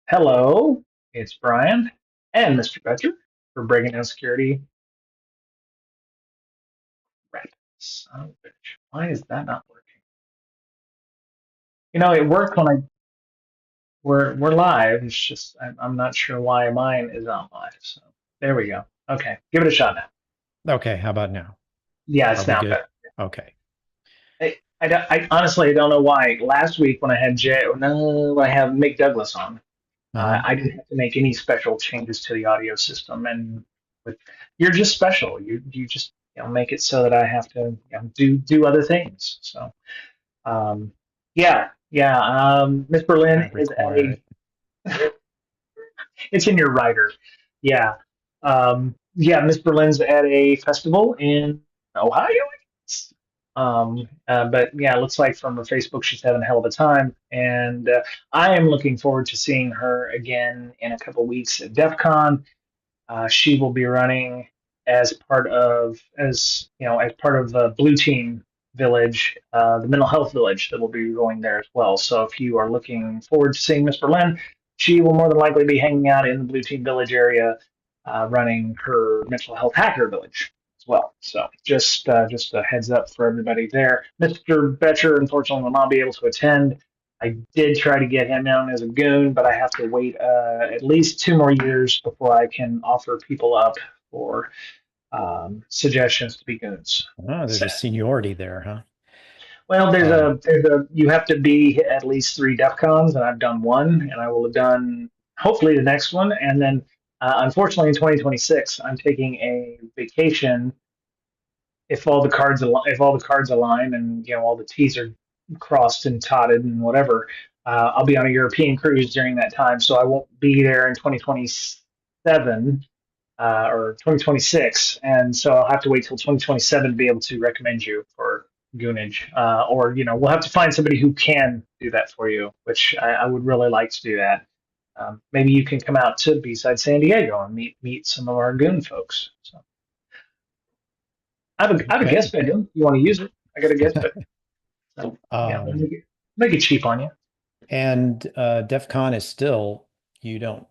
Hello, it's Brian and Mr. Betcher for breaking down security. Right. Son of a bitch. Why is that not working? It worked when we're live. It's just I'm not sure why mine is not live. So there we go. Okay, give it a shot now. Okay, how about now? Yeah, Are it's we now good? better. Okay. I honestly don't know why. Last week when I had Jay, no, when I have Mick Douglas on, Uh-huh. I didn't have to make any special changes to the audio system, and with you're just special. You just make it so that I have to do other things. So yeah. Miss I Berlin is at require a. it. It's in your writer. Yeah, yeah. Miss Berlin's at a festival in Ohio. But yeah, it looks like from her Facebook she's having a hell of a time, and I am looking forward to seeing her again in a couple weeks at DEF CON. She will be running as part of the Blue Team Village, the mental health village that will be going there as well. So if you are looking forward to seeing Miss Berlin, she will more than likely be hanging out in the Blue Team Village area, running her mental health hacker village as well. So just a heads up for everybody there. Mr. Betcher unfortunately will not be able to attend. I did try to get him in as a goon, but I have to wait at least 2 more years before I can offer people up for suggestions to be goons. Oh, there's So, a seniority there, huh? well, Um, you have to be at least three DEF CONs, and I've done one, and I will have done hopefully the next one, and then unfortunately in 2026 I'm taking a vacation if all the cards align and all the T's are crossed and totted and whatever, I'll be on a European cruise during that time, so I won't be there in 2027 or 2026, and so I'll have to wait till 2027 to be able to recommend you for goonage, or we'll have to find somebody who can do that for you, which I would really like to do that. Maybe you can come out to B-side San Diego and meet some of our goon folks. So. I have a okay. guest bedroom. You want to use it? I got a guest bedroom. So yeah, we'll Um, make it cheap on you. and DEF CON is still, you don't,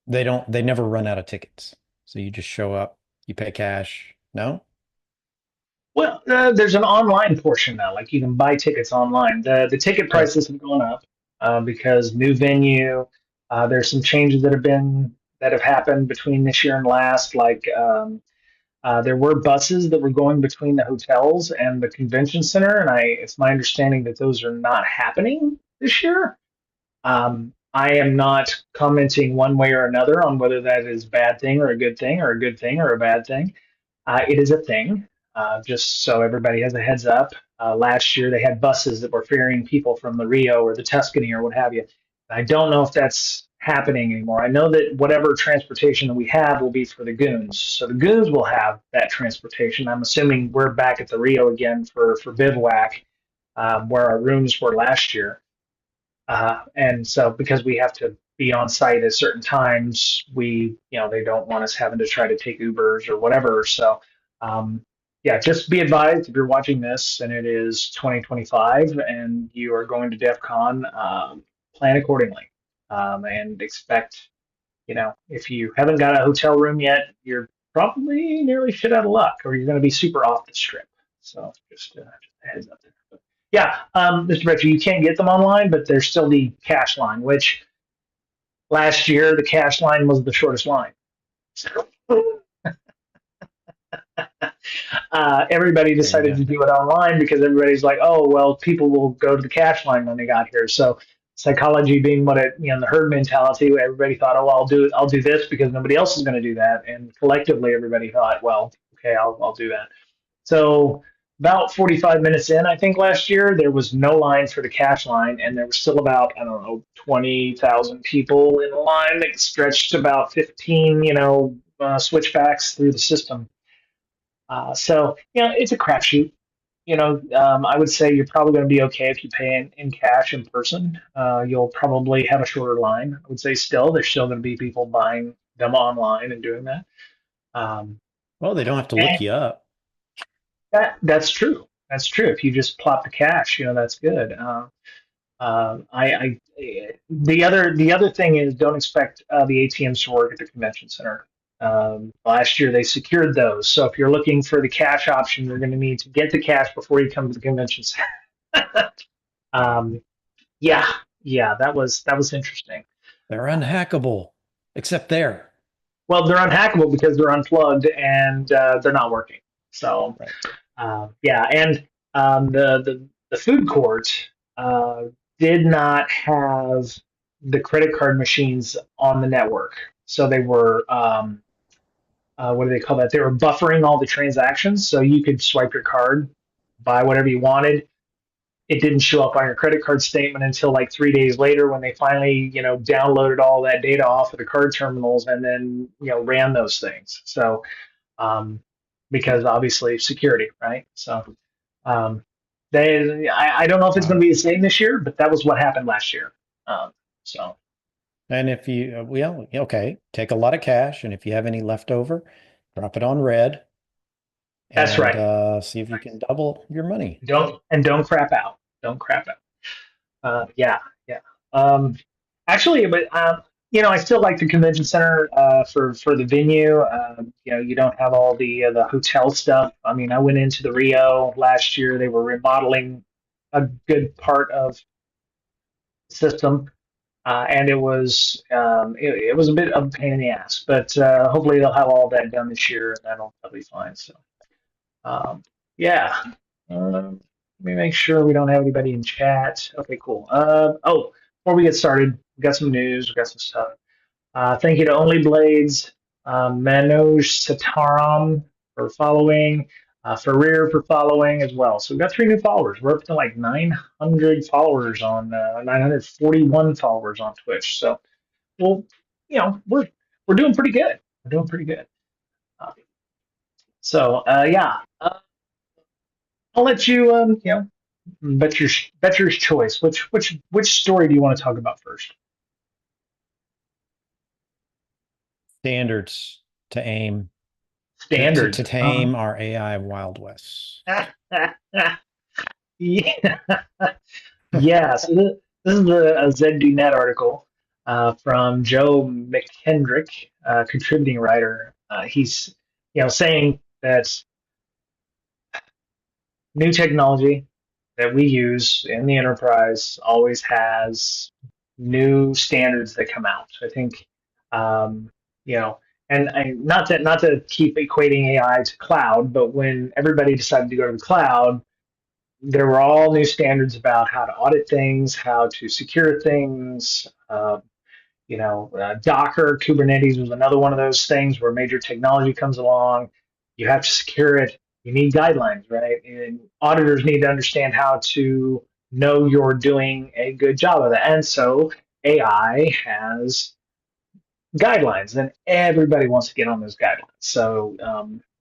they never run out of tickets. So you just show up, you pay cash. No? Well, there's an online portion now. Like you can buy tickets online. The ticket Right. prices have gone up because new venue. There's some changes that have happened between this year and last. Like there were buses that were going between the hotels and the convention center, and it's my understanding that those are not happening this year. I am not commenting one way or another on whether that is a bad thing or a good thing or a good thing or a bad thing. It is a thing, just so everybody has a heads up. Last year they had buses that were ferrying people from the Rio or the Tuscany or what have you. I don't know if that's happening anymore. I know that whatever transportation that we have will be for the goons. So the goons will have that transportation. I'm assuming we're back at the Rio again for bivouac, where our rooms were last year. And so because we have to be on site at certain times, they don't want us having to try to take Ubers or whatever. So, yeah, just be advised if you're watching this and it is 2025 and you are going to DEF CON, plan accordingly, and expect, if you haven't got a hotel room yet, you're probably nearly shit out of luck or you're going to be super off the strip. So just a heads up there. Yeah, Mr. Betcher, you can't get them online, but there's still the cash line, which last year the cash line was the shortest line. Everybody There you decided go. to do it online because everybody's like, oh, well, people will go to the cash line when they got here. So psychology being the herd mentality, everybody thought, oh, I'll do this because nobody else is going to do that. And collectively, everybody thought, well, okay, I'll do that. So about 45 minutes in, I think last year, there was no line for the cash line, and there was still about, I don't know, 20,000 people in the line that stretched about 15, switchbacks through the system. So, it's a crapshoot. I would say you're probably going to be okay if you pay in cash in person. You'll probably have a shorter line. I would say still, there's still going to be people buying them online and doing that. Um, Well, they don't have to look and you up. that's true. That's true. If you just plop the cash, that's good. The other thing is don't expect the ATMs to work at the convention center. Last year they secured those, so if you're looking for the cash option, you're going to need to get the cash before you come to the convention center. um, yeah, yeah, that was interesting. They're unhackable, except there. Well, they're unhackable because they're unplugged and they're not working. So Right. yeah, and the food court uh, did not have the credit card machines on the network, so they were what do they call that? They were buffering all the transactions, so you could swipe your card, buy whatever you wanted. It didn't show up on your credit card statement until like 3 days later when they finally, downloaded all that data off of the card terminals and then, ran those things. So, um, because obviously security, right? So, um, I don't know if it's going Wow. to be the same this year, but that was what happened last year. So And if you, well, okay, take a lot of cash, and if you have any left over, drop it on red that's and right. see if you can double your money. Don't crap out. Don't crap out. Yeah, yeah. Um, Actually, but I still like the convention center for the venue. You don't have all the hotel stuff. I mean, I went into the Rio last year. They were remodeling a good part of the system, and it was a bit of a pain in the ass. But hopefully they'll have all that done this year, and that'll be fine. So yeah. Let me make sure we don't have anybody in chat. Okay, cool. Oh, before we get started, we got some news. We got some stuff. Thank you to Only Blades, Manoj Sitaram for following, Farir for following as well. So we've got 3 new followers. We're up to like 900 followers on 941 followers on Twitch. So well, we're doing pretty good. We're doing pretty good. Uh, yeah, I'll let you bet your choice. Which story do you want to talk about first? Standards to aim to Standards. tame our AI Wild West. Yeah. Yeah. So this is a ZDNet article from Joe McKendrick, contributing writer. He's saying that new technology that we use in the enterprise always has new standards that come out. I think, you know, and not to keep equating AI to cloud, but when everybody decided to go to the cloud, there were all new standards about how to audit things, how to secure things. Docker, Kubernetes was another one of those things where major technology comes along. You have to secure it. You need guidelines, right? And auditors need to understand how to know you're doing a good job of that. And so AI has guidelines, and everybody wants to get on those guidelines. So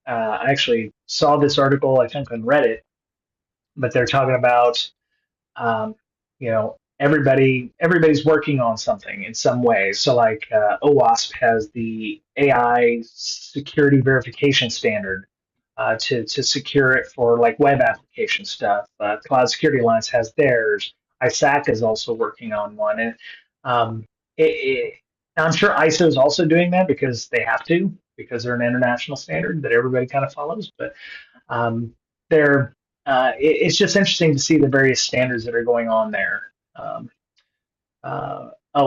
I actually saw this article, I think, on Reddit, but they're talking about everybody's working on something in some way. So like OWASP has the AI security verification standard to secure it for like web application stuff. Cloud Security Alliance has theirs. ISAC is also working on one, and um, I'm sure ISO is also doing that because they have to, because they're an international standard that everybody kind of follows. But um, they're it's just interesting to see the various standards that are going on there.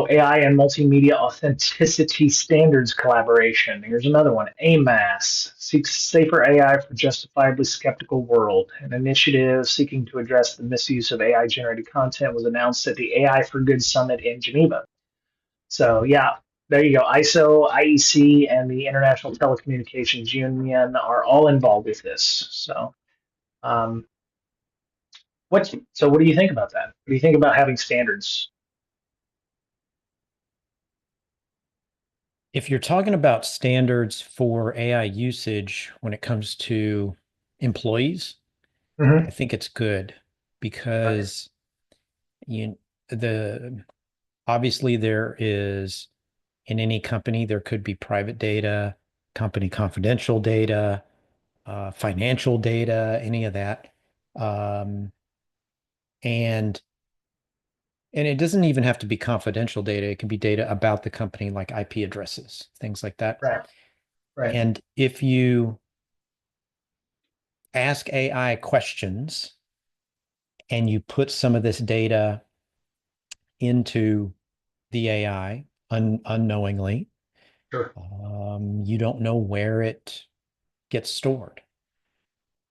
AI and multimedia authenticity standards collaboration. Here's another one. AMAS seeks safer AI for justifiably skeptical world. An initiative seeking to address the misuse of AI generated content was announced at the AI for Good Summit in Geneva. So yeah, there you go. ISO, IEC, and the International Telecommunications Union are all involved with this. So um, what do you think about that? What do you think about having standards? If you're talking about standards for AI usage when it comes to employees, I Mm-hmm. think it's good Right. because you the obviously there is in any company there could be private data, company confidential data, financial data, any of that. And And it doesn't even have to be confidential data. It can be data about the company, like IP addresses, things like that. Right. Right. And if you ask AI questions and you put some of this data into the AI unknowingly, Sure. you don't know where it gets stored.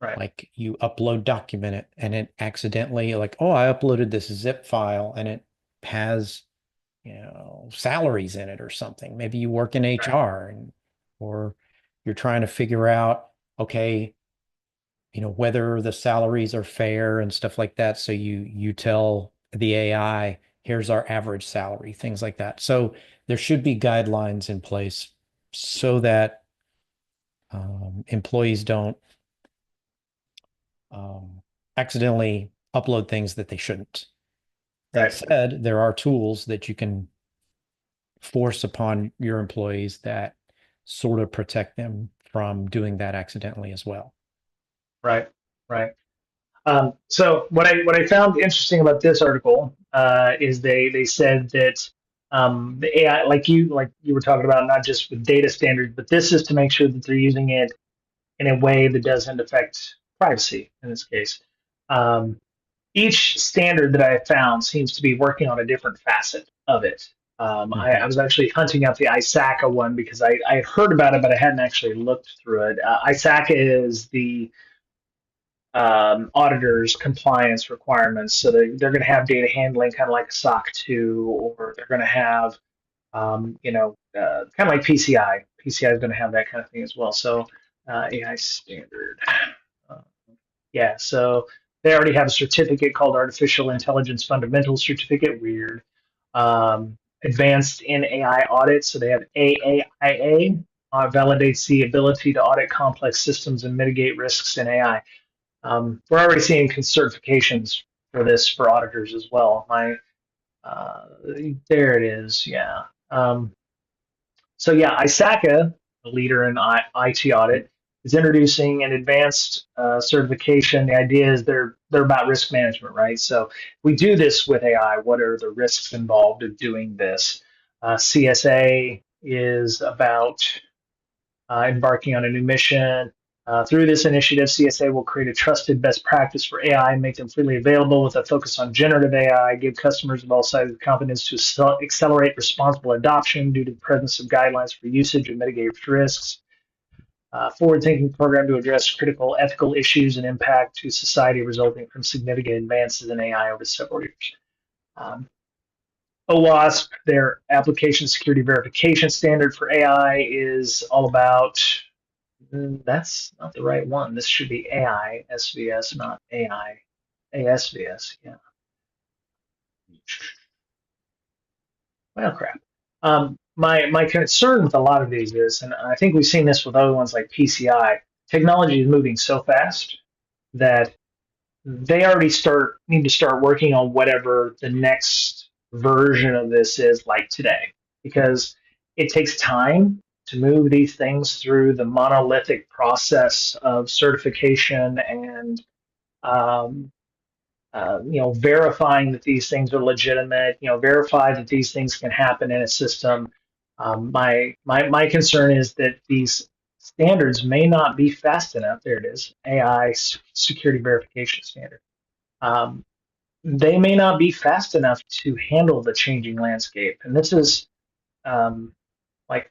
Right. Like you upload document it and it accidentally like, oh, I uploaded this zip file and it has, salaries in it or something. Maybe you work in Right. HR or you're trying to figure out, okay, whether the salaries are fair and stuff like that. So you tell the AI, here's our average salary, things like that. So there should be guidelines in place so that employees don't accidentally upload things that they shouldn't. That Right. said, there are tools that you can force upon your employees that sort of protect them from doing that accidentally as well. Right. Right. So what I found interesting about this article is they said that the AI, like you were talking about, not just with data standards, but this is to make sure that they're using it in a way that doesn't affect privacy in this case. Um, each standard that I have found seems to be working on a different facet of it. I Mhm. was actually hunting out the ISACA one because I had heard about it, but I hadn't actually looked through it. ISACA is the auditors' compliance requirements. So they're going to have data handling kind of like a SOC 2, or they're going to have, kind of like PCI. PCI is going to have that kind of thing as well. So AI standard. Uh, yeah, so they already have a certificate called Artificial Intelligence Fundamentals Certificate. Weird. Advanced in AI audit. So they have AAIA. Validates the ability to audit complex systems and mitigate risks in AI. We're already seeing certifications for this for auditors as well. Uh, there it is. Yeah. So yeah, ISACA, a leader in IT audit, is introducing an advanced certification. The idea is they're about risk management, right? So we do this with AI. What are the risks involved in doing this? CSA is about embarking on a new mission. Through this initiative, CSA will create a trusted best practice for AI and make them freely available with a focus on generative AI, give customers of all sizes confidence to accelerate responsible adoption due to the presence of guidelines for usage and mitigate risks. Forward-thinking program to address critical ethical issues and impact to society resulting from significant advances in AI over several years. Um, OWASP, their application security verification standard for AI, is all about that's not the right one. This should be AI SVS, not AI ASVS. Yeah. Well, crap. My concern with a lot of these is, and I think we've seen this with other ones like PCI, technology is moving so fast that they already need to start working on whatever the next version of this is like today, because it takes time to move these things through the monolithic process of certification and um, verifying that these things are legitimate, verify that these things can happen in a system. My concern is that these standards may not be fast enough. There it is, AI security verification standard. Um, they may not be fast enough to handle the changing landscape. And this is um, like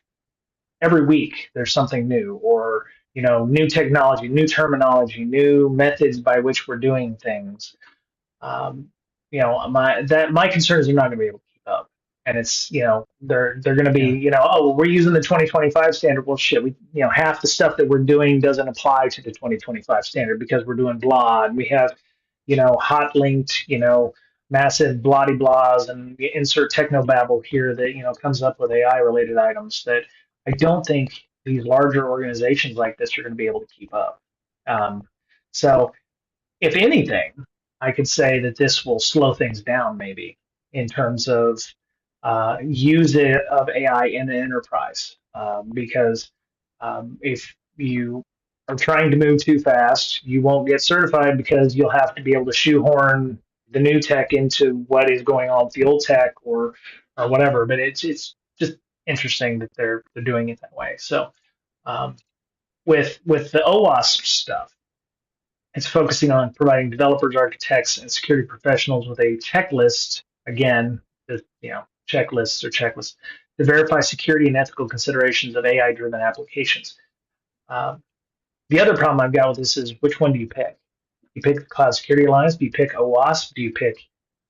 every week there's something new, or new technology, new terminology, new methods by which we're doing things. um, my concern is they're not going to be able to keep up, and it's they're going to be Yeah. oh well, we're using the 2025 standard. Well, shit, we half the stuff that we're doing doesn't apply to the 2025 standard because we're doing blah, and we have hot linked massive bloody blahs and insert technobabble here that comes up with AI related items that I don't think these larger organizations like this are going to be able to keep up. Um, so if anything, I could say that this will slow things down maybe in terms of use of AI in the enterprise. Because if you are trying to move too fast, you won't get certified because you'll have to be able to shoehorn the new tech into what is going on with the old tech or whatever. But it's just interesting that they're doing it that way. So um, with the OWASP stuff, it's focusing on providing developers, architects, and security professionals with a checklist. Again, checklists or checklists to verify security and ethical considerations of AI-driven applications. Um, the other problem I've got with this is which one do you pick? You pick the Cloud Security Alliance? Do you pick OWASP? Do you pick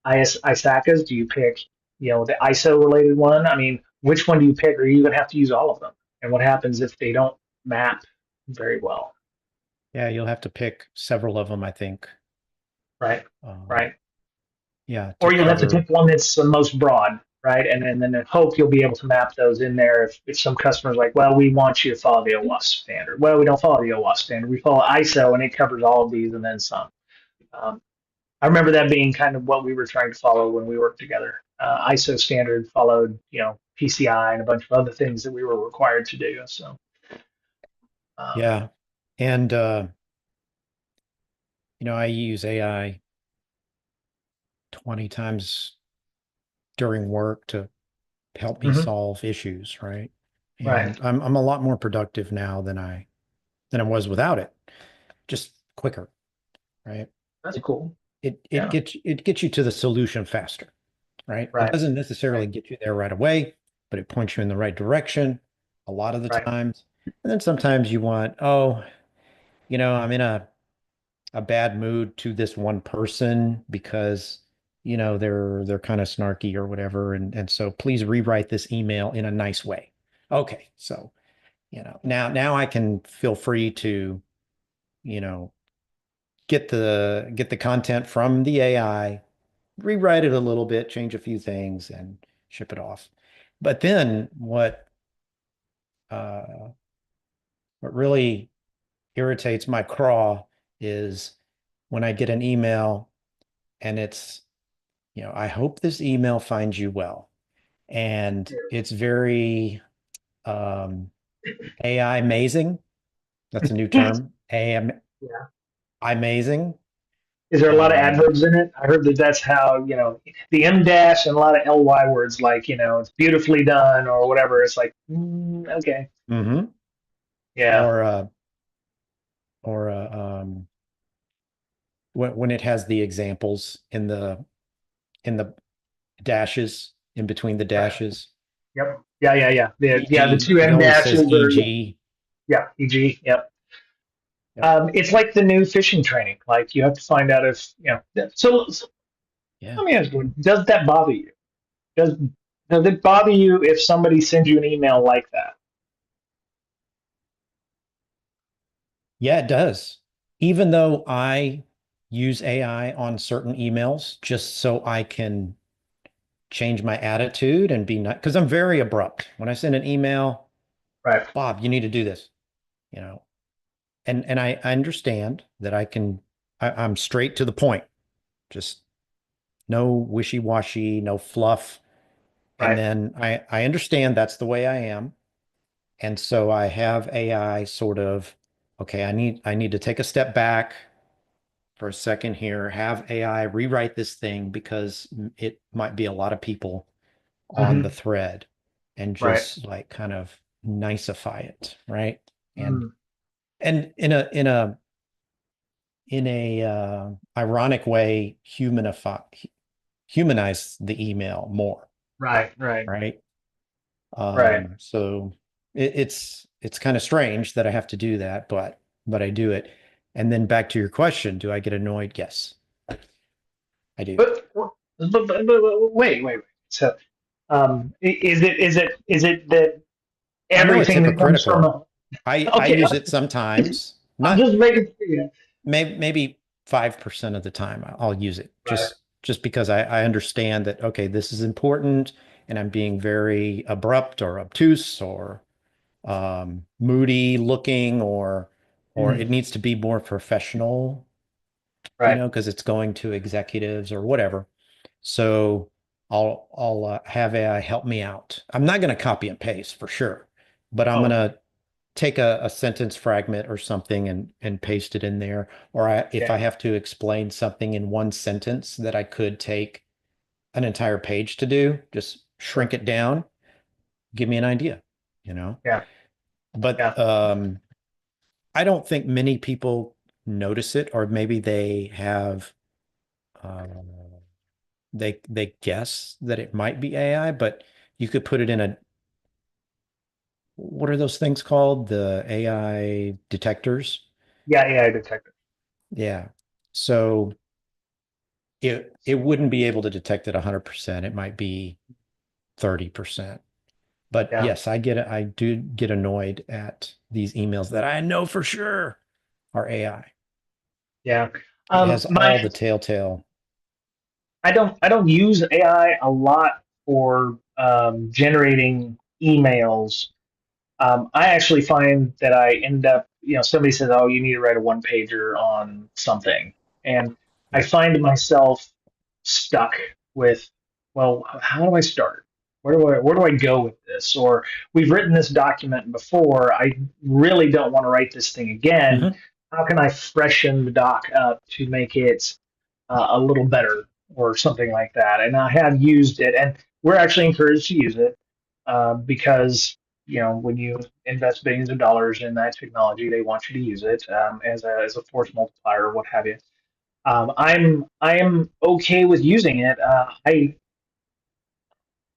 ISACAs? Do you pick the ISO related one? I mean, which one do you pick, or you even have to use all of them? And what happens if they don't map very well? Yeah, you'll have to pick several of them, I think. Right, Um, right. yeah, to Or you'll have to cover. pick one that's the most broad, right? And then hope you'll be able to map those in there. If some customers like, well, we want you to follow the OWASP standard. Well, we don't follow the OWASP standard. We follow ISO, and it covers all of these and then some. Um, I remember that being kind of what we were trying to follow when we worked together. ISO standard followed, PCI and a bunch of other things that we were required to do. So, um, Yeah. And I use AI 20 times during work to help me mhm, solve issues, right? right. And I'm a lot more productive now than I was without it. Just quicker, right? That's It cool. Yeah. it gets you to the solution faster, right? It Right. doesn't necessarily Right. get you there right away, but it points you in the right direction a lot of the Right. times. And then sometimes you want, oh, I'm in a bad mood to this one person because they're kind of snarky or whatever, and so please rewrite this email in a nice way. Okay, so now I can feel free to you know get the content from the AI, rewrite it a little bit, change a few things, and ship it off. But then uh what really irritates my craw is when I get an email and it's I hope this email finds you well. And it's very um, AI amazing. That's a new Yeah. term. AI amazing. Is there a lot of Um, adverbs in it? I heard that that's how, the M dash and a lot of ly words like, it's beautifully done or whatever. It's like, okay. mhm. Yeah. Or when it has the examples in the dashes, in between the Right. dashes. Yep. Yeah. Yeah. Yeah. The EG, two it M always says dashes are, EG. yeah, EG. Yep. Yep. It's like the new phishing training. Like you have to find out if, so Yeah. let me ask you, does that bother you? Does, does it bother you if somebody sends you an email like that? Yeah, it does. Even though I use AI on certain emails just so I can change my attitude and be not because I'm very abrupt. When I send an email, Right. Bob, you need to do this, you know. And I understand that I'm straight to the point. Just no wishy-washy, no fluff. And Right. then I understand that's the way I am. And so I have AI sort of, okay, I need to take a step back for a second here, have AI rewrite this thing because it might be a lot of people on the Hmm. thread and Right. just like kind of nicify it, right? And Mm. and in a ironic way, humanize the email more, Right. Right. right? Right. So it's kind of strange that I have to do that, but I do it. And then back to your question, do I get annoyed? Yes, I do. But wait. So, is it that I'm always everything that comes from hypocritical. a, I okay, use it sometimes, I'm not just making, yeah. maybe 5% of the time I'll use it Right. just because I understand that, okay, this is important and I'm being very abrupt or obtuse or moody looking or it Mm. needs to be more professional, Right. because it's going to executives or whatever. So I'll have AI help me out. I'm not going to copy and paste for sure, but I'm going Oh, to take a sentence fragment or something and paste it in there. Or if I Yeah, have to explain something in one sentence that I could take an entire page to do, just shrink sure. it down, give me an idea, you know? Yeah, But yeah, I don't think many people notice it, or maybe they have uh, they guess that it might be AI, but you could put it in a what are those things called? The AI detectors. yeah, yeah. Detective. Yeah. So it wouldn't be able to detect it 100%. It might be 30%. But Yeah, yes, I do get annoyed at these emails that I know for sure are AI. yeah. It has My all the telltale. I don't use AI a lot for generating emails. I actually find that I end up, somebody says, "Oh, you need to write a one pager on something," and I Yeah. find myself stuck with, well, how do I start? Where do I go with this? Or we've written this document before. I really don't want to write this thing again. Hmm. How can I freshen the doc up to make it a little better or something like that? And I have used it, and we're actually encouraged to use it because when you invest billions of dollars in that technology, they want you to use it as a force multiplier or what have you. I am okay with using it.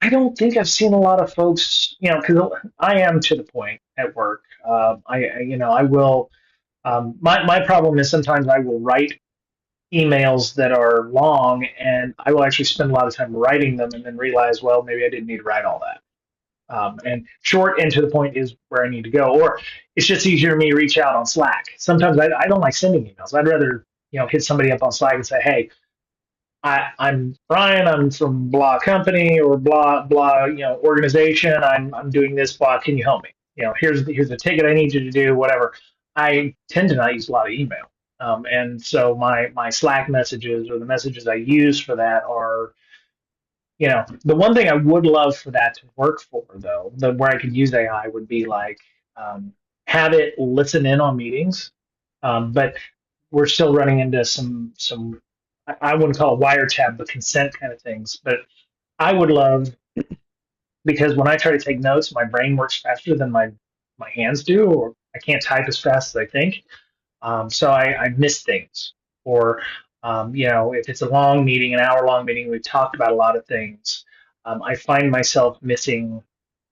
I don't think I've seen a lot of folks, because I am to the point at work. I will. My problem is sometimes I will write emails that are long, and I will actually spend a lot of time writing them, and then realize, well, maybe I didn't need to write all that. And short and to the point is where I need to go. Or it's just easier for me to reach out on Slack. Sometimes I don't like sending emails. I'd rather hit somebody up on Slack and say, hey, I'm Brian. I'm from blah company or blah blah organization. I'm doing this. Blah. Can you help me? Here's the ticket I need you to do. Whatever. I tend to not use a lot of email, and so my Slack messages or the messages I use for that are the one thing I would love for that to work for, though, where I could use AI would be like um, have it listen in on meetings. But we're still running into some I wouldn't call it wiretap, but consent kind of things. But I would love because when I try to take notes, my brain works faster than my hands do, or I can't type as fast as I think. So I miss things. Or, if it's a long meeting, an hour long meeting, we've talked about a lot of things. I find myself missing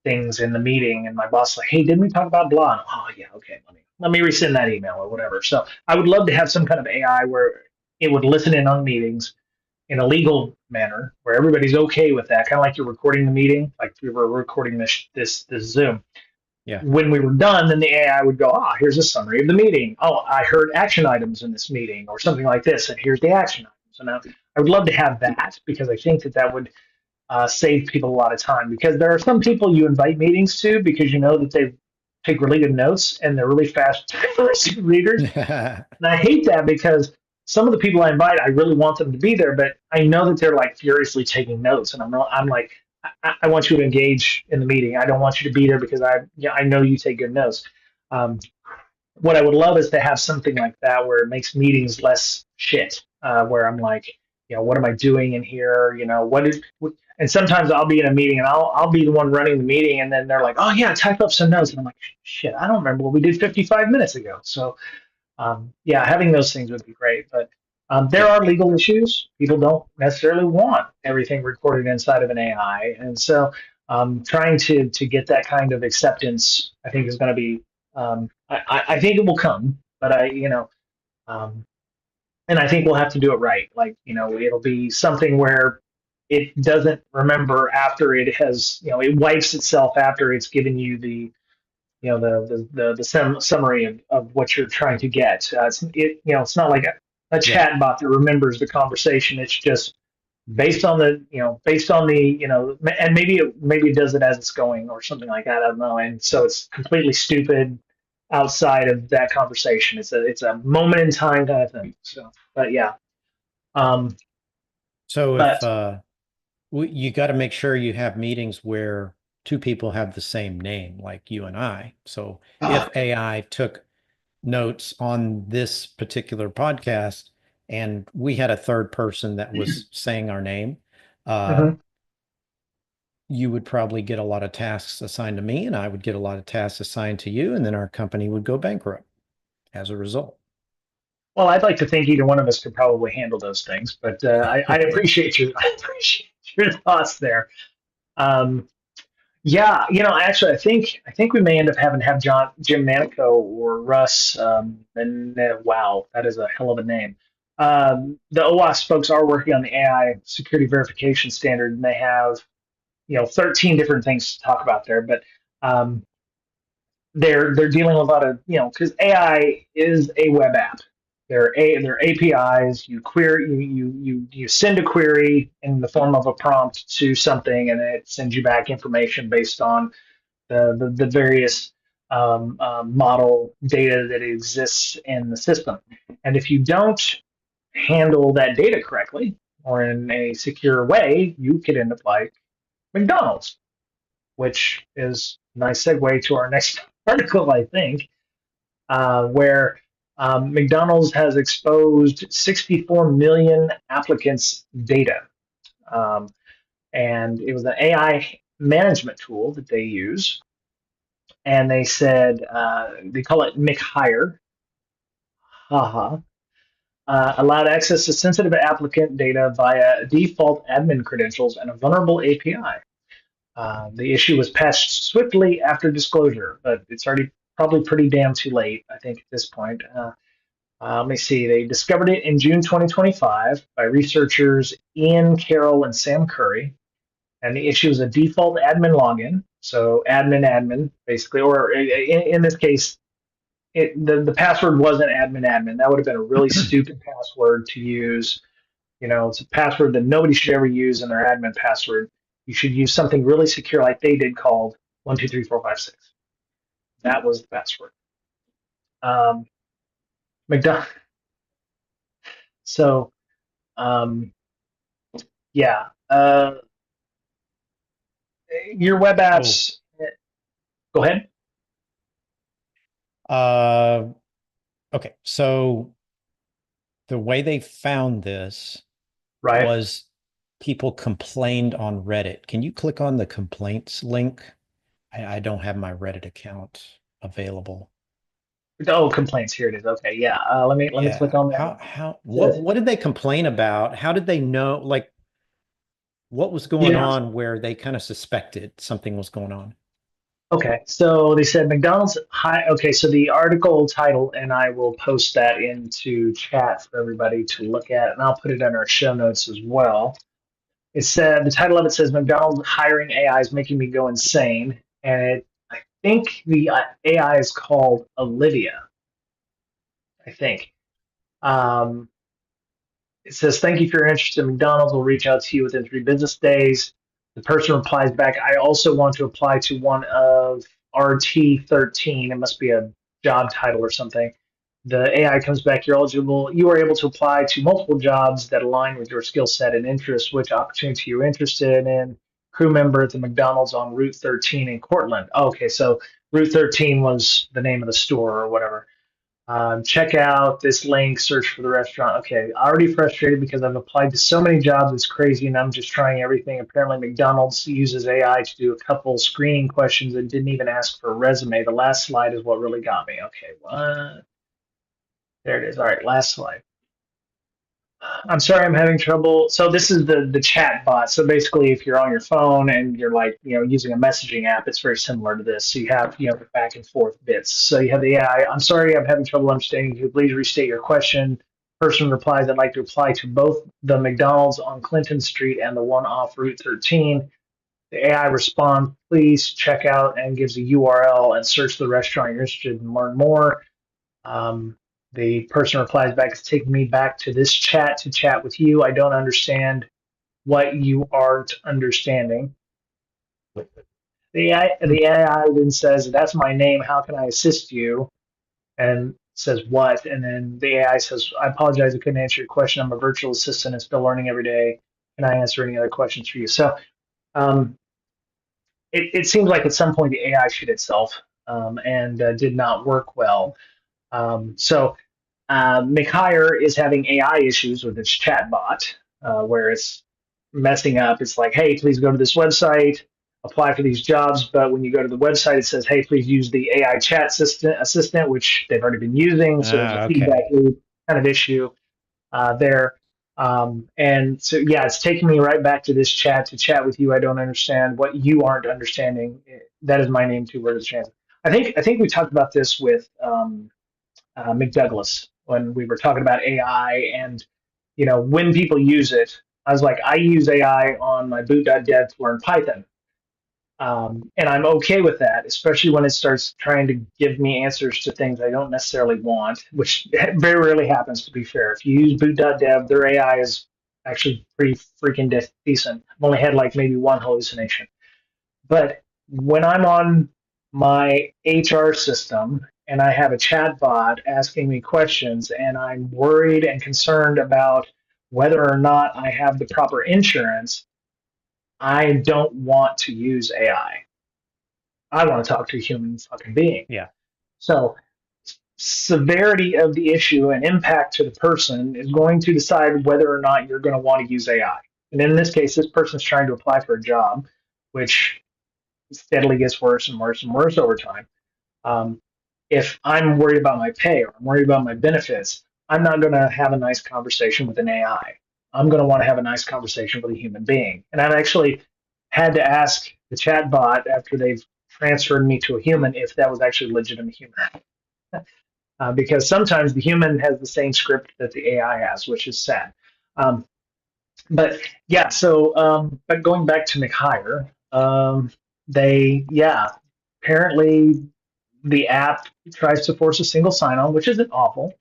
things in the meeting, and my boss is like, "Hey, didn't we talk about blah?" And, oh yeah, okay, let me resend that email or whatever. So I would love to have some kind of AI where it would listen in on meetings in a legal manner, where everybody's okay with that, kind of like you're recording the meeting, like we were recording this Zoom Yeah. when we were done, then the AI would go, here's a summary of the meeting. Oh, I heard action items in this meeting or something like this, and here's the action items. So now I would love to have that because I think that would save people a lot of time because there are some people you invite meetings to because you know that they take really good notes and they're really fast readers. And I hate that because some of the people I invite, I really want them to be there, but I know that they're like furiously taking notes, and I'm like, I want you to engage in the meeting. I don't want you to be there because I know you take good notes. Um, what I would love is to have something like that where it makes meetings less shit. Where I'm like, what am I doing in here? And sometimes I'll be in a meeting and I'll be the one running the meeting, and then they're like, oh yeah, type up some notes, and I'm like, shit, I don't remember what we did 55 minutes ago. So yeah, having those things would be great. But there Yeah. are legal issues. People don't necessarily want everything recorded inside of an AI, and so trying to get that kind of acceptance, I think, is going to be. I think it will come, but um, and I think we'll have to do it right. Like it'll be something where it doesn't remember after it has, it wipes itself after it's given you the summary of what you're trying to get. It's not like a Yeah. chat bot that remembers the conversation. It's just based on the and maybe it does it as it's going or something like that. I don't know. And so it's completely stupid outside of that conversation. It's a moment in time kind of thing. So, but yeah. Um, So if but you got to make sure you have meetings where two people have the same name, like you and I. So Ah, if AI took notes on this particular podcast and we had a third person that was saying our name, uh, mhm. you would probably get a lot of tasks assigned to me, and I would get a lot of tasks assigned to you, and then our company would go bankrupt as a result. Well, I'd like to think either one of us could probably handle those things, but I appreciate your I appreciate your thoughts there. Um, yeah, actually, I think we may end up having to have Jim Manico or Russ. And wow, that is a hell of a name. The OWASP folks are working on the AI security verification standard, and they have 13 different things to talk about there. But um, they're dealing with a lot of because AI is a web app. They're APIs. You query you send a query in the form of a prompt to something, and it sends you back information based on the various model data that exists in the system. And if you don't handle that data correctly or in a secure way, you could end up like McDonald's, which is a nice segue to our next article, I think, where McDonald's has exposed 64 million applicants' data. Um, and it was an AI management tool that they use. And they said, they call it McHire, haha, allowed access to sensitive applicant data via default admin credentials and a vulnerable API. The issue was patched swiftly after disclosure, but it's already probably pretty damn too late, I think, at this point. Let me see. They discovered it in June 2025 by researchers Ian Carroll and Sam Curry. And the issue is a default admin login. So admin, basically, or in this case, the password wasn't admin. That would have been a really stupid password to use. It's a password that nobody should ever use in their admin password. You should use something really secure like they did called 123456. That was the password. Um, McDonald. So, um, yeah. Your web Oh, apps. Go ahead. uh, okay. So the way they found this Right. was people complained on Reddit. Can you click on the complaints link? I don't have my Reddit account available. Oh, complaints. Here it is. Okay. Yeah. Let me click Yeah. on there. How, Says, what did they complain about? How did they know, like, what was going yeah. on where they kind of suspected something was going on? Okay. So they said McDonald's high. Okay. So the article title, and I will post that into chat for everybody to look at, and I'll put it in our show notes as well. It said the title of it says McDonald's hiring AI is making me go insane, and I think the AI is called Olivia. I think. Um, It says, "Thank you for your interest in McDonald's. We'll reach out to you within 3 business days." The person replies back, "I also want to apply to one of RT13." It must be a job title or something. The AI comes back, "You're eligible. You are able to apply to multiple jobs that align with your skill set and interests. Which opportunity you're interested in?" Crew member at the McDonald's on Route 13 in Cortland. Oh, okay, so Route 13 was the name of the store or whatever. Check out this link, search for the restaurant. Okay, already frustrated because I've applied to so many jobs. It's crazy, and I'm just trying everything. Apparently, McDonald's uses AI to do a couple screening questions and didn't even ask for a resume. The last slide is what really got me. Okay, what? There it is. All right, last slide. I'm sorry, I'm having trouble. So this is the chat bot. So basically, if you're on your phone and you're like using a messaging app, it's very similar to this. So you have the back and forth bits. So you have the AI. I'm sorry, I'm having trouble understanding. Could you please restate your question? Person replies, "I'd like to apply to both the McDonald's on Clinton Street and the one off Route 13." The AI responds, "Please check out," and gives a URL and search the restaurant you're interested in, learn more. Um, the person replies back, "It's taking me back to this chat to chat with you. I don't understand what you aren't understanding." The AI then says, "That's my name. How can I assist you?" And says, "What?" And then the AI says, "I apologize. I couldn't answer your question. I'm a virtual assistant and still learning every day. Can I answer any other questions for you?" So um, it seems like at some point the AI shit itself, and did not work well. McHire is having AI issues with its chatbot, where it's messing up. It's like, hey, please go to this website, apply for these jobs. But when you go to the website, it says, hey, please use the AI chat assistant, which they've already been using. So there's a Ah, feedback okay. loop kind of issue there. And so, yeah, it's taking me right back to this chat to chat with you. I don't understand what you aren't understanding. That is my name, 2 words, chance. I think we talked about this with McDouglas when we were talking about AI and when people use it. I was like, I use AI on my boot.dev to learn Python. And I'm okay with that, especially when it starts trying to give me answers to things I don't necessarily want, which very rarely happens, to be fair. If you use boot.dev, their AI is actually pretty freaking decent. I've only had like maybe one hallucination. But when I'm on my HR system and I have a chat bot asking me questions and I'm worried and concerned about whether or not I have the proper insurance, I don't want to use AI. I want to talk to a human fucking being. Yeah. So, severity of the issue and impact to the person is going to decide whether or not you're going to want to use AI. And in this case, this person's trying to apply for a job, which steadily gets worse and worse and worse over time. Um, if I'm worried about my pay or I'm worried about my benefits, I'm not going to have a nice conversation with an AI. I'm going to want to have a nice conversation with a human being. And I've actually had to ask the chat bot after they've transferred me to a human if that was actually a legitimate human. Because sometimes the human has the same script that the AI has, which is sad. Um, but yeah, but going back to McHire, yeah, apparently the app tries to force a single sign-on, which isn't awful.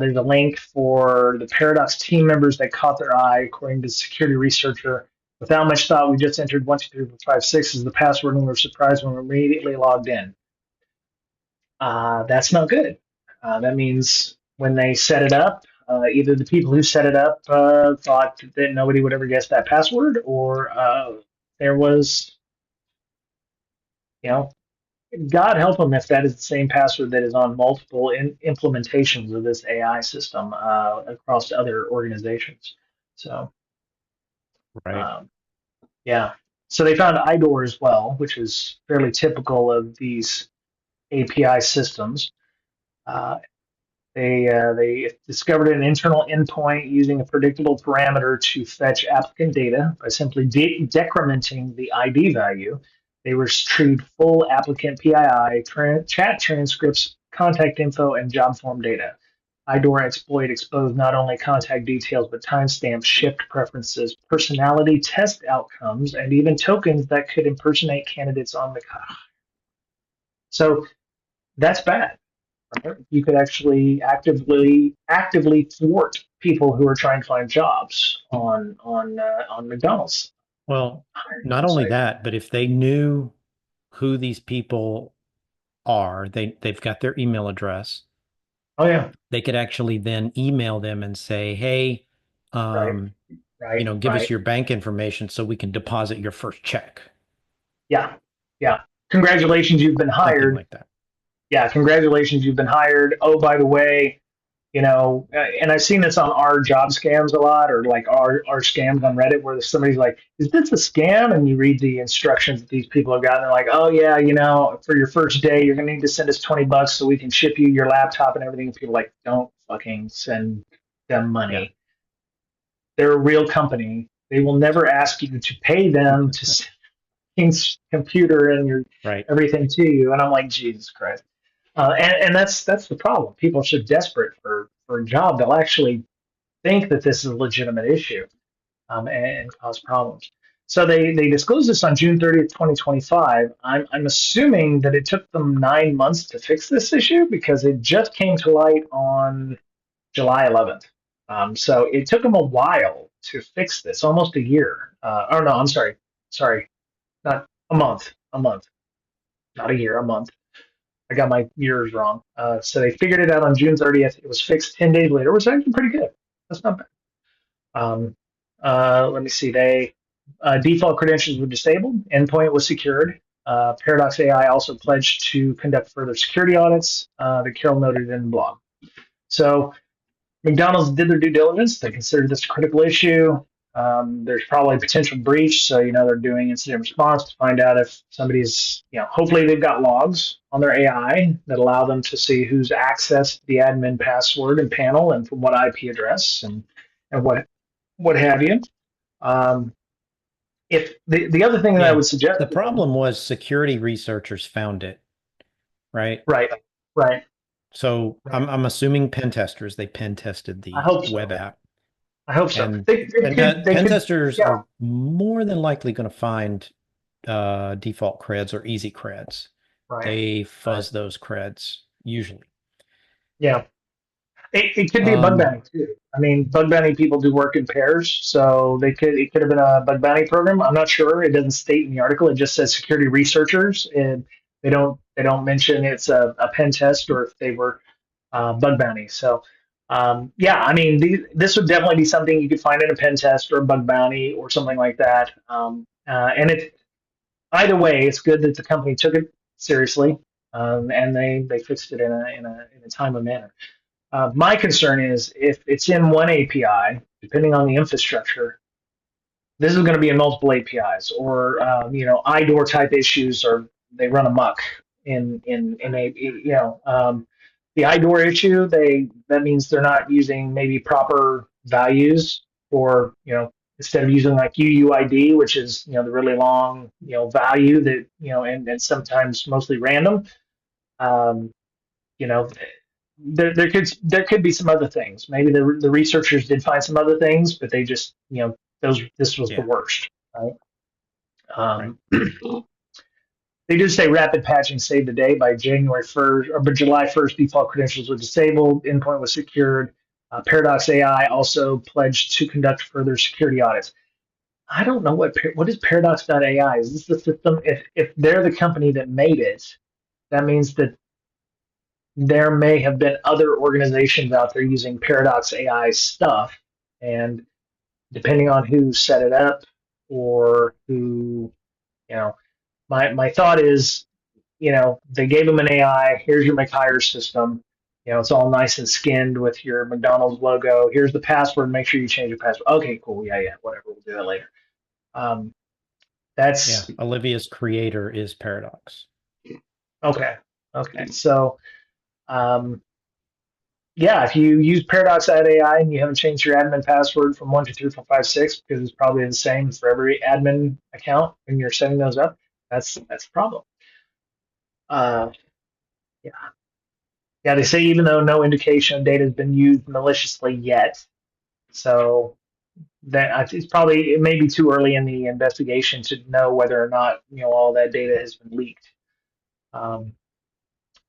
There's a link for the Paradox team members that caught their eye, according to the security researcher. Without much thought, we just entered 12345 as the password, and we were surprised when we immediately logged in. That's not good. That means when they set it up, either the people who set it up thought that nobody would ever guess that password, or there was, you know, God help them if that is the same password that is on multiple implementations of this AI system across other organizations. So, Right. um, yeah. So they found IDOR as well, which is fairly typical of these API systems. Uh, they discovered an internal endpoint using a predictable parameter to fetch applicant data by simply decrementing the ID value. They retrieved full applicant PII, chat transcripts, contact info, and job form data. IDOR exploit exposed not only contact details but timestamps, shift preferences, personality test outcomes, and even tokens that could impersonate candidates on the. So that's bad. You could actually actively thwart people who are trying to find jobs on McDonald's Well, hiring not only website. that, but if they knew who these people are, they've got their email address. Oh yeah, They could actually then email them and say, "Hey, right, um, right, give us right. your bank information so we can deposit your first check." Yeah, yeah. Congratulations, you've been Something hired. like that. Yeah, congratulations, you've been hired. Oh, by the way, and I've seen this on our job scams a lot, or like our scams on Reddit, where somebody's like, "Is this a scam?" And you read the instructions that these people have gotten. They're like, "Oh yeah, for your first day, you're gonna need to send us $20 so we can ship you your laptop and everything." And people are like, don't fucking send them Yeah. money. They're a real company. They will never ask you to pay them to send things, computer and your Right. everything to you. And I'm like, Jesus Christ. And that's the problem. People are so desperate for a job, they'll actually think that this is a legitimate issue, and cause problems. So they disclosed this on June 30th, 2025. I'm assuming that it took them 9 months to fix this issue because it just came to light on July 11th. So it took them a while to fix this, almost a year. Or no, I'm sorry, not a month, not a year, a month. I got my years wrong. So they figured it out on June 30th. It was fixed 10 days later, which is actually pretty good. That's not bad. Um, let me see. Default credentials were disabled, endpoint was secured. Paradox AI also pledged to conduct further security audits that Carol noted in the blog. So McDonald's did their due diligence. They considered this a critical issue. There's probably a potential breach, so they're doing incident response to find out if somebody's, hopefully they've got logs on their AI that allow them to see who's accessed the admin password and panel and from what IP address and what have you. If the other thing that I Yeah. would suggest, The problem was security researchers found it, right? right, right, So right. I'm assuming pen testers, they pen tested I the hope web so. app. I hope so. And They pen could, testers yeah, are more than likely going to find default creds or easy creds. right, They right, fuzz those creds usually. yeah. It could be a bug Um, bounty too. I mean, bug bounty people do work in pairs, so it could have been a bug bounty program. I'm not sure. It doesn't state in the article. It just says security researchers, and they don't mention it's a pen test or if they were bug bounty. So yeah, I mean, this would definitely be something you could find in a pen test or a bug bounty or something like that. And either way, it's good that the company took it seriously, and they fixed it in a timely manner. My concern is if it's in one API, depending on the infrastructure, this is going to be in multiple APIs, or IDOR type issues, or they run amok in a the IDOR issue. That means they're not using maybe proper values, or instead of using like UUID, which is the really long value that and sometimes mostly random. Um, you know, there could be some other things. Maybe the researchers did find some other things, but they just this was the yeah, worst, right? right. They did say rapid patching saved the day by January 1st or by July 1st. Default credentials were disabled, endpoint was secured. Paradox AI also pledged to conduct further security audits. I don't know what is Paradox.ai. Is this the system? If they're the company that made it, that means that there may have been other organizations out there using Paradox AI stuff, and depending on who set it up or who, my thought is, they gave them an AI. Here's your McHire system. It's all nice and skinned with your McDonald's logo. Here's the password. Make sure you change your password. Okay, cool. Yeah, yeah, whatever. We'll do that later. Um, Yeah. that's Olivia's creator is Paradox. okay. Okay, so um, yeah, if you use Paradox.ai and you haven't changed your admin password from 1234556, because it's probably the same for every admin account when you're setting those up, that's a problem. Uh, yeah, yeah. They say even though no indication of data has been used maliciously yet, so that it may be too early in the investigation to know whether or not all that data has been leaked. Um,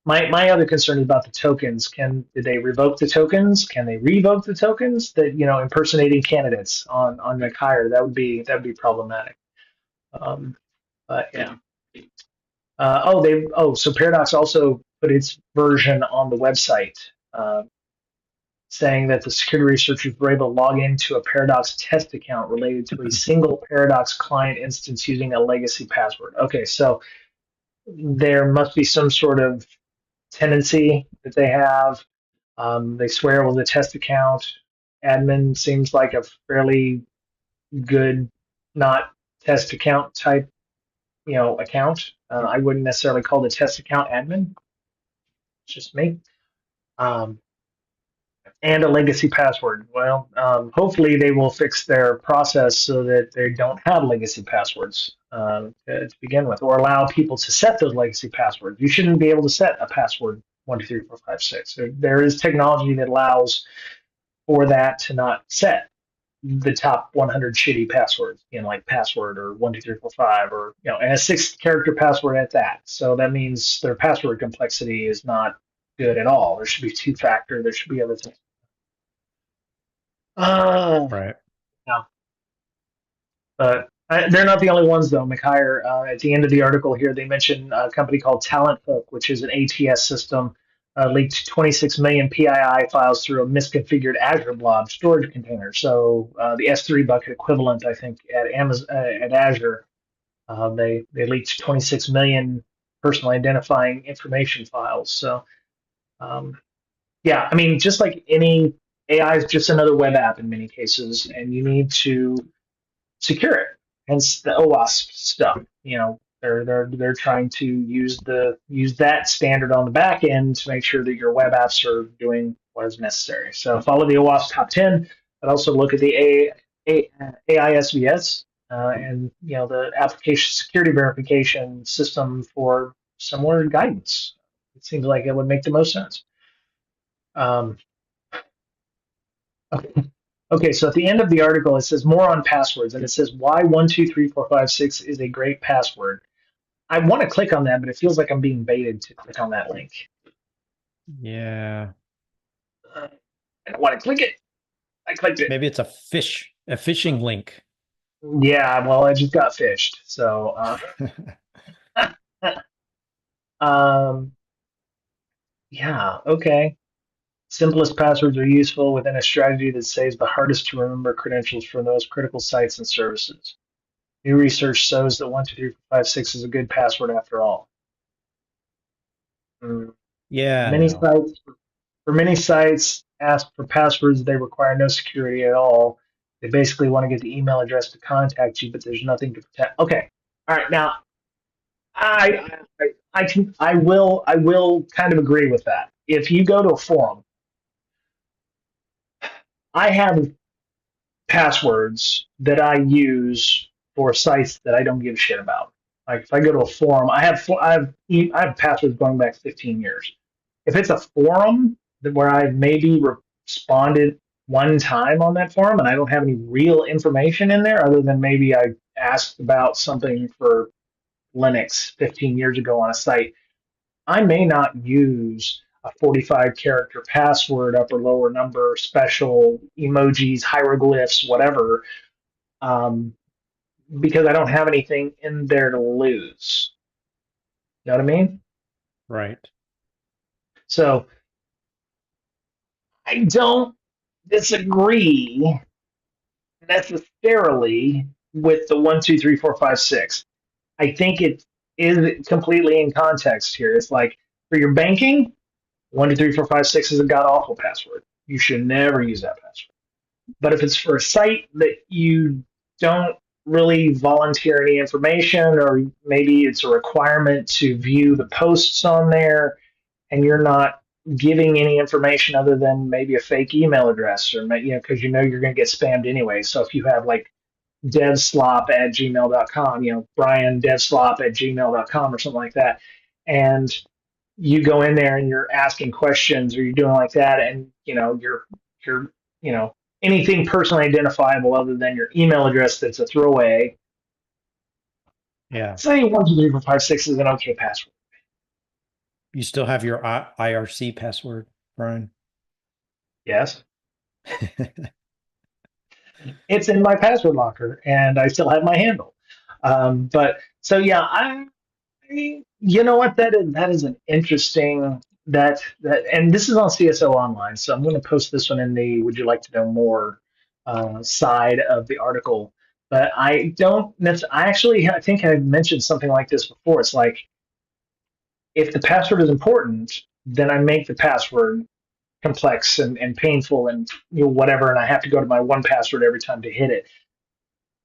my other concern is about the tokens. Did they revoke the tokens? Can they revoke the tokens that impersonating candidates on McHire? That would be problematic. But yeah. So Paradox also put its version on the website, saying that the security researchers were able to log into a Paradox test account related to a single Paradox client instance using a legacy password. Okay, so there must be some sort of tendency that they have. They swear it was a test account. Admin seems like a fairly good, not test account type, account. I wouldn't necessarily call the test account admin. It's just me. Um, and a legacy password. Well, hopefully they will fix their process so that they don't have legacy passwords to begin with, or allow people to set those legacy passwords. You shouldn't be able to set a password 1234556. There is technology that allows for that to not set the top 100 shitty passwords, like password or 12345, or and a 6-character password at that. So that means their password complexity is not good at all. There should be two-factor. There should be other things. Oh, Right. no. But they're not the only ones, though. At the end of the article here, they mention a company called Talent Hook, which is an ATS system leaked 26 million PII files through a misconfigured Azure blob storage container. So the S3 bucket equivalent, I think, at Amazon at Azure, they leaked 26 million personally identifying information files. So um, yeah, I mean, just like any AI is just another web app in many cases, and you need to secure it. Hence the OWASP stuff. They're trying to use that standard on the back end to make sure that your web apps are doing what is necessary. So follow the OWASP top 10, but also look at the AISVS and the application security verification system for similar guidance. It seems like it would make the most sense. Um, okay. Okay, so at the end of the article, it says more on passwords, and it says why 123456 is a great password. I want to click on that, but it feels like I'm being baited to click on that link. Yeah. I don't want to click it. I clicked it. Maybe it's a phishing link. Yeah, well, I just got fished. So, um, yeah, okay. Simplest passwords are useful within a strategy that saves the hardest to remember credentials for those critical sites and services. New research shows that 123456 is a good password after all. Mm. Yeah, Many no. sites For many sites, ask for passwords. They require no security at all. They basically want to get the email address to contact you, but there's nothing to protect. Okay, all right. Now, I will kind of agree with that. If you go to a forum, I have passwords that I use for sites that I don't give a shit about. Like if I go to a forum, I have passwords going back 15 years. If it's a forum where I maybe responded one time on that forum and I don't have any real information in there other than maybe I asked about something for Linux 15 years ago on a site, I may not use a 45 character password, upper lower number, special emojis, hieroglyphs, whatever, um, because I don't have anything in there to lose. You know what I mean? Right. So I don't disagree necessarily with the 1 2 3 4 5 6. I think it is completely in context here. It's like for your banking, 1 2 3 4 5 6 is a god awful password. You should never use that password. But if it's for a site that you don't really volunteer any information, or maybe it's a requirement to view the posts on there, and you're not giving any information other than maybe a fake email address, or because you're going to get spammed anyway. So if you have like devslop@gmail.com, Brian devslop@gmail.com or something like that, and you go in there and you're asking questions or you're doing like that, and you're anything personally identifiable other than your email address that's a throwaway. Yeah. Say 1 2 3 4 5 6 is an okay password. You still have your IRC password, Brian? Yes, it's in my password locker, and I still have my handle. But so yeah, you know what, that is an interesting and this is on CSO Online, so I'm going to post this one in the Would you like to know more side of the article. But I don't I actually I think I mentioned something like this before. It's like if the password is important, then I make the password complex and painful and whatever, and I have to go to my one password every time to hit it.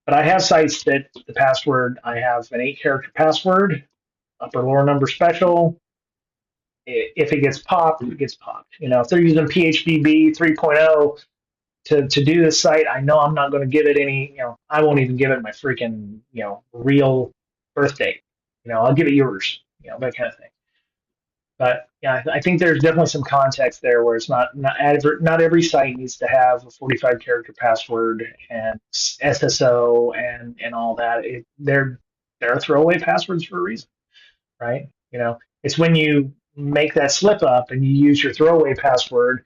But I have sites that the password, I have an 8 character password, upper lower number special. If it gets popped, it gets popped. If they're using PHPB 3.0 to do this site, I know I'm not going to give it any, I won't even give it my freaking, real birth date. I'll give it yours, that kind of thing. But yeah, I think there's definitely some context there where it's not every site needs to have a 45 character password and SSO and all that. They're throwaway passwords for a reason, right? It's when you make that slip up and you use your throwaway password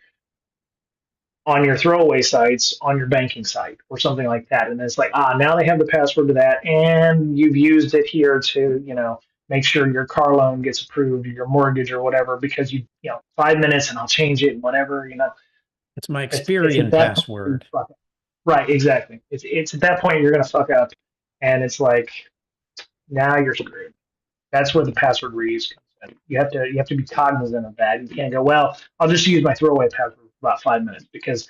on your throwaway sites on your banking site or something like that, and it's like, now they have the password to that, and you've used it here to make sure your car loan gets approved, or your mortgage or whatever, because you know, 5 minutes and I'll change it and whatever, you know, It's my it's at Experian that point you password. fuck up. Right, exactly. It's at that point you're gonna fuck up, and it's like now you're screwed. That's where the password reuse comes in. You have to be cognizant of that. You can't go, well, I'll just use my throwaway password for about 5 minutes because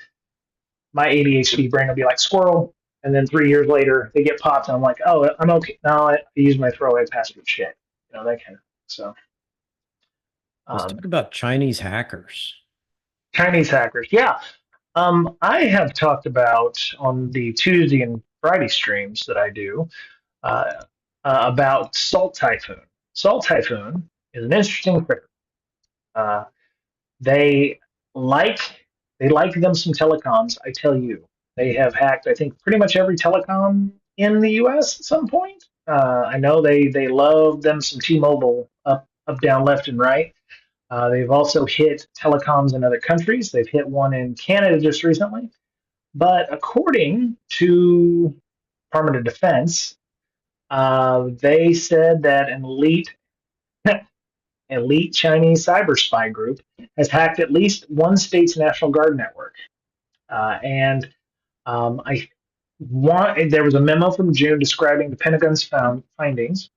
my ADHD brain will be like squirrel, and then 3 years later they get popped, and I'm like, oh, I'm okay. No, I use my throwaway password shit, you know, that kind of thing. So, Let's um, talk about Chinese hackers. Chinese hackers, yeah. I have talked about on the Tuesday and Friday streams that I do uh, about Salt Typhoon. Salt Typhoon is an interesting critter. Uh, they like they like them some telecoms. I tell you, they have hacked. I think pretty much every telecom in the U.S. at some point. I know they love them some T-Mobile up down left and right. They've also hit telecoms in other countries. They've hit one in Canada just recently. But according to Department of Defense, they said that an elite Chinese cyber spy group has hacked at least one state's National Guard network. And I want there was a memo from June describing the Pentagon's findings.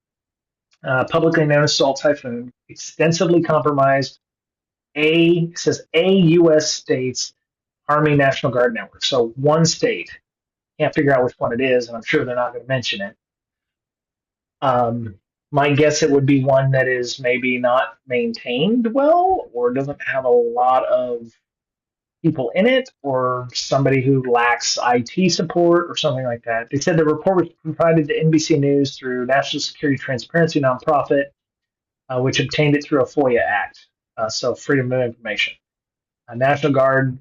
Publicly known as Salt Typhoon, extensively compromised it says a U.S. state's Army National Guard network. So one state. Can't figure out which one it is, and I'm sure they're not going to mention it. Um, my guess it would be one that is maybe not maintained well or doesn't have a lot of people in it or somebody who lacks IT support or something like that. They said the report was provided to NBC News through National Security Transparency nonprofit, which obtained it through a FOIA Act, so Freedom of Information. A National Guard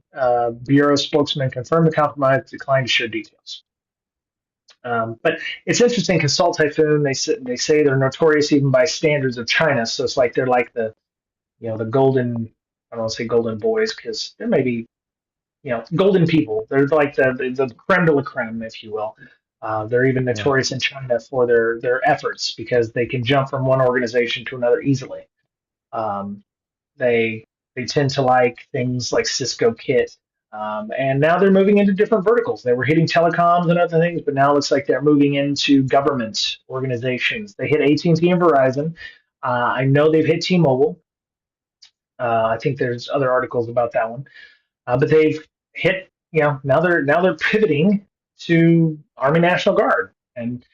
Bureau spokesman confirmed the compromise, declined to share details. But it's interesting because Salt Typhoon, they say they're notorious even by standards of China. So it's like they're like the golden, I don't want to say golden boys because they're maybe golden people. They're like the creme de la creme, if you will. They're even Yeah. notorious in China for their efforts because they can jump from one organization to another easily. Um, they they tend to like things like Cisco Kit, and now they're moving into different verticals. They were hitting telecoms and other things, but now it looks like they're moving into government organizations. They hit AT&T and T and Verizon. I know they've hit T-Mobile. I think there's other articles about that one, but they've hit. Now they're pivoting to Army National Guard, and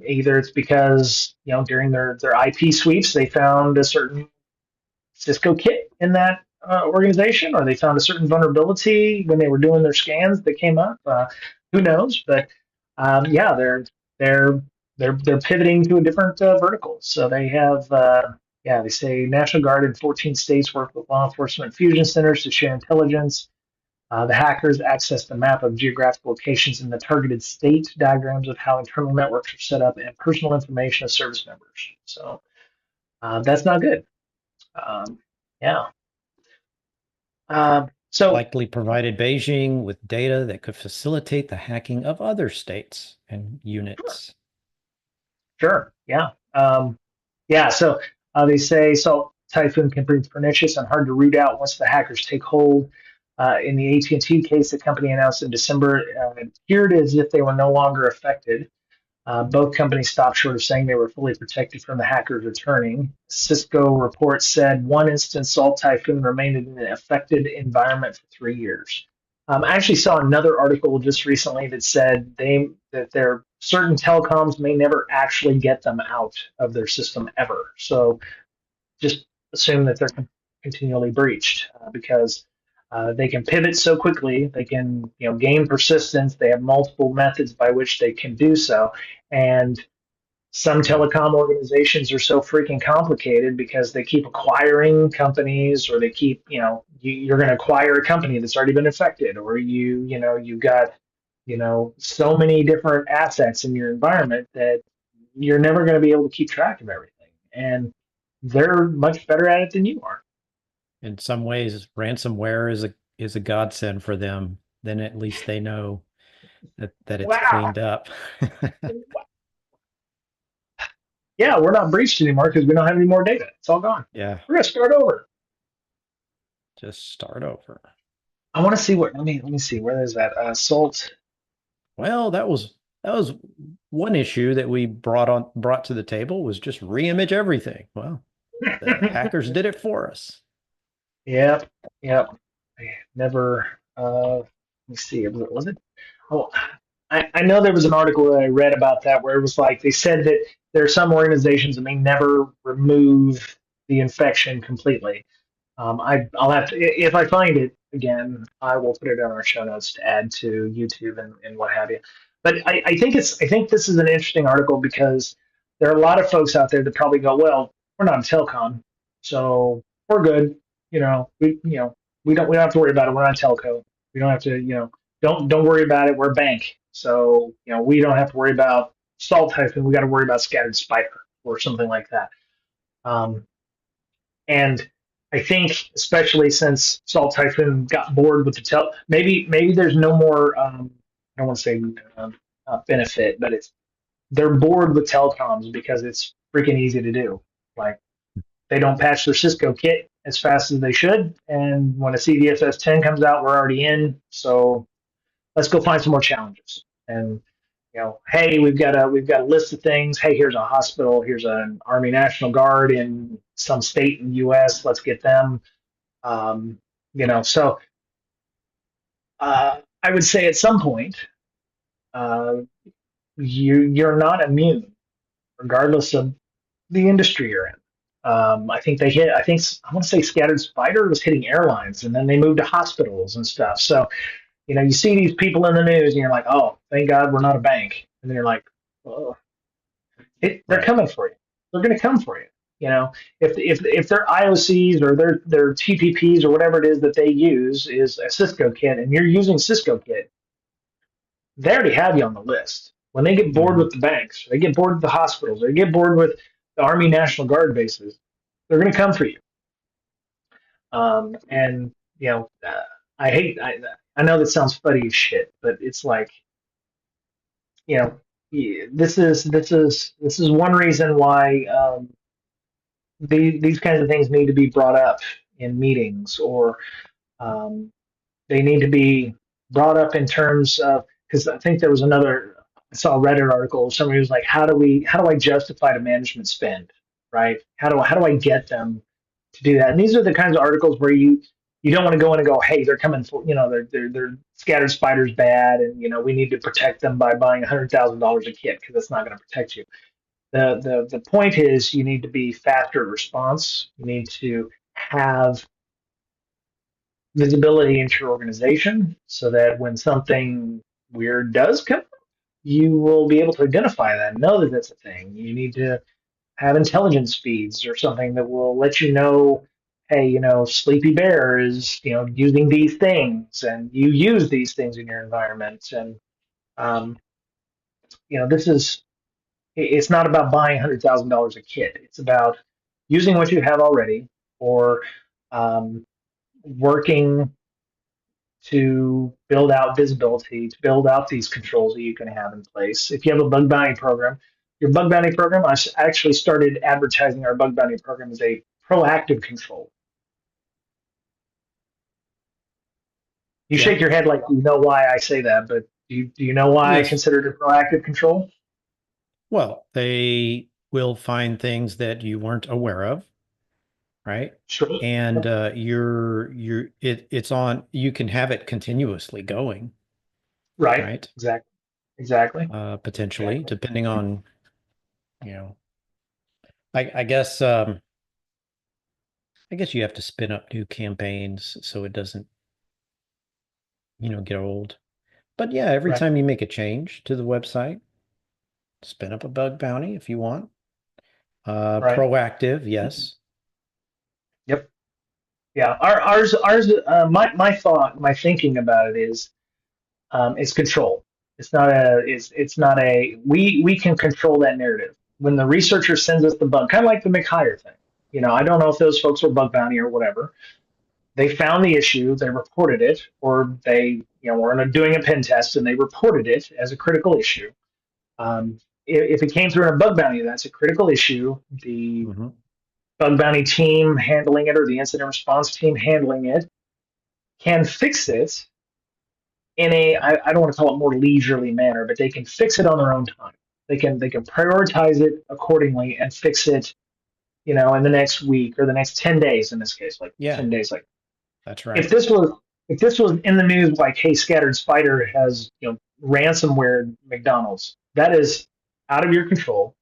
either it's because during their IP sweeps they found a certain Cisco kit in that organization, or they found a certain vulnerability when they were doing their scans that came up. Who knows? But yeah, they're they're pivoting to a different vertical. So they have yeah, they say National Guard in 14 states work with law enforcement fusion centers to share intelligence. The hackers accessed a map of geographic locations in the targeted state, diagrams of how internal networks are set up, and personal information of service members. So that's not good. Um, yeah. So Likely provided Beijing with data that could facilitate the hacking of other states and sure, units. sure, yeah, yeah. So they say so. Typhoon can prove pernicious and hard to root out once the hackers take hold. In the AT&T case, the company announced in December, it appeared as if they were no longer affected. Both companies stopped short of saying they were fully protected from the hackers returning. Cisco report said one instance, Salt Typhoon remained in an affected environment for 3 years. I actually saw another article just recently that said that their certain telecoms may never actually get them out of their system ever. So just assume that they're continually breached because they can pivot so quickly. They can gain persistence. They have multiple methods by which they can do so, and some Yeah. telecom organizations are so freaking complicated because they keep acquiring companies, or they keep you're going to acquire a company that's already been affected, or you've got so many different assets in your environment that you're never going to be able to keep track of everything, and they're much better at it than you are. In some ways, ransomware is a godsend for them. Then at least they know that it's Wow. cleaned up. yeah, we're not breached anymore because we don't have any more data. It's all gone. Yeah, We're gonna start over. just start over. I want to see what. Let me see. Where is that? Salt. Well, that was one issue that we brought to the table was just reimage everything. Well, the hackers did it for us. Yep. Yep. I never. Let me see. Was it? Oh, I know there was an article that I read about that where it was like they said that there are some organizations that may never remove the infection completely. I'll have to, if I find it again, I will put it on our show notes to add to YouTube and what have you. But I think this is an interesting article because there are a lot of folks out there that probably go, well, we're not a telecom, so we're good. We don't have to worry about it. We're not a telco. We don't have to, don't worry about it. We're a bank, so we don't have to worry about salt typhoon. We got to worry about scattered spider or something like that. Um, and I think, especially since Salt Typhoon got bored with the maybe there's no more. I don't want to say benefit, but they're bored with telecoms because it's freaking easy to do. Like they don't patch their Cisco kit as fast as they should, and when a CVSS 10 comes out, we're already in. So let's go find some more challenges. And hey, we've got a list of things. Hey, here's a hospital. Here's an Army National Guard in some state in the U.S. Let's get them. So I would say at some point, uh, you're not immune, regardless of the industry you're in. I think they hit. I think I want to say scattered spider was hitting airlines, and then they moved to hospitals and stuff. So you see these people in the news, and you're like, oh, thank God we're not a bank. And then you're like, oh, they're Right. coming for you. They're going to come for you. If their IOCs or their TPPs or whatever it is that they use is a Cisco kit, and you're using Cisco kit, they already have you on the list. When they get bored Mhm. with the banks, they get bored with the hospitals, they get bored with the Army National Guard bases, they're going to come for you. And I hate. I know that sounds funny as shit, but it's like you know, this is one reason why these kinds of things need to be brought up in meetings, or um, they need to be brought up in terms of, because I think there was another, I saw a Reddit article. Somebody was like, how do I justify the management spend, right? How do I get them to do that? And these are the kinds of articles where you don't want to go in and go, hey, they're coming for, they're scattered spiders bad, and we need to protect them by buying $100,000 a kit because that's not going to protect you. The point is you need to be faster at response. You need to have visibility into your organization so that when something weird does come, you will be able to identify that and know that that's a thing. You need to have intelligence feeds or something that will let you know, hey, Sleepy Bear is, using these things, and you use these things in your environment. And, um, this is, it's not about buying $100,000 a kit. It's about using what you have already, or um, working to build out visibility, to build out these controls that you can have in place. If you have a bug bounty program, your bug bounty program, I actually started advertising our bug bounty program as a proactive control. You Yeah. shake your head like you know why I say that, but do you know why I Yes. consider it a proactive control? Well, they will find things that you weren't aware of, right? Sure. And it's on, you can have it continuously going, Right. right? Exactly. Exactly. Potentially, Exactly. depending on, you know, I guess you have to spin up new campaigns so it doesn't, get old. But yeah, every Right. time you make a change to the website, spin up a bug bounty if you want. Right. Proactive, yes. Yep. Yeah. Ours. My thought, my thinking about it is, it's control. It's not a we can control that narrative. When the researcher sends us the bug, kind of like the McHire thing. I don't know if those folks were bug bounty or whatever. They found the issue, they reported it, or they were doing a pen test and they reported it as a critical issue. if it came through in a bug bounty, that's a critical issue. The Hmm. bug bounty team handling it or the incident response team handling it can fix it in I don't want to call it more leisurely manner, but they can fix it on their own time. They can prioritize it accordingly and fix it, in the next week or the next 10 days in this case, like Yeah, 10 days. Like that's if right. this was if this was in the news like, hey, Scattered Spider has, ransomware McDonald's, that is out of your control.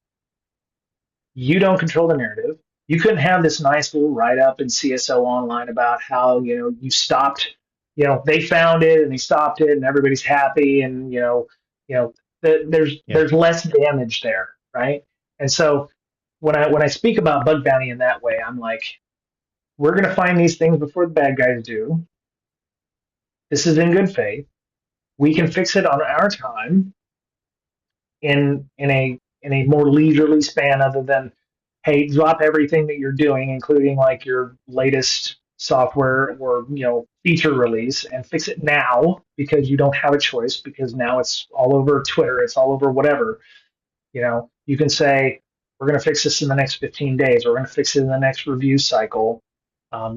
You don't control the narrative. You couldn't have this nice little write up in CSO online about how, you stopped, they found it and they stopped it and everybody's happy, and you know Yeah. there's less damage there, right? And so when I speak about bug bounty in that way, I'm like, we're going to find these things before the bad guys do. This is in good faith. We can fix it on our time in a more leisurely span, other than, hey, drop everything that you're doing, including like your latest software or feature release, and fix it now because you don't have a choice, because now it's all over Twitter, it's all over whatever. You can say, we're going to fix this in the next 15 days, or we're going to fix it in the next review cycle.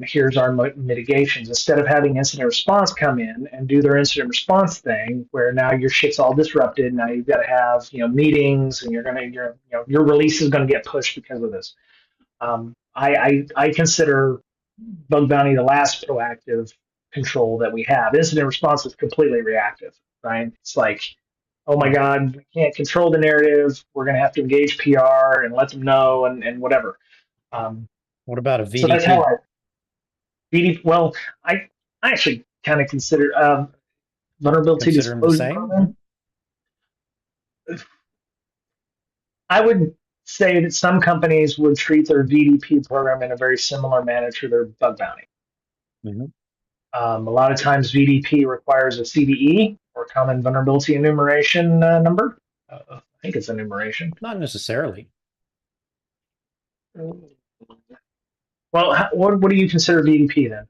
Here's our mitigations. Instead of having incident response come in and do their incident response thing, where now your shit's all disrupted. Now you've got to have meetings, and your release is going to get pushed because of this. I consider bug bounty the last proactive control that we have. Incident response is completely reactive, right? It's like, oh my Right. God, we can't control the narrative. We're going to have to engage PR and let them know, and whatever. Um, What about a so that's how VDP? well, I actually kind of consider vulnerability Consider them the disclosure same? program. I would say that some companies would treat their VDP program in a very similar manner to their bug bounty. Hmm. A lot of times, VDP requires a CVE, or Common Vulnerability Enumeration number. I think it's enumeration. Not necessarily. Well, what do you consider VDP then?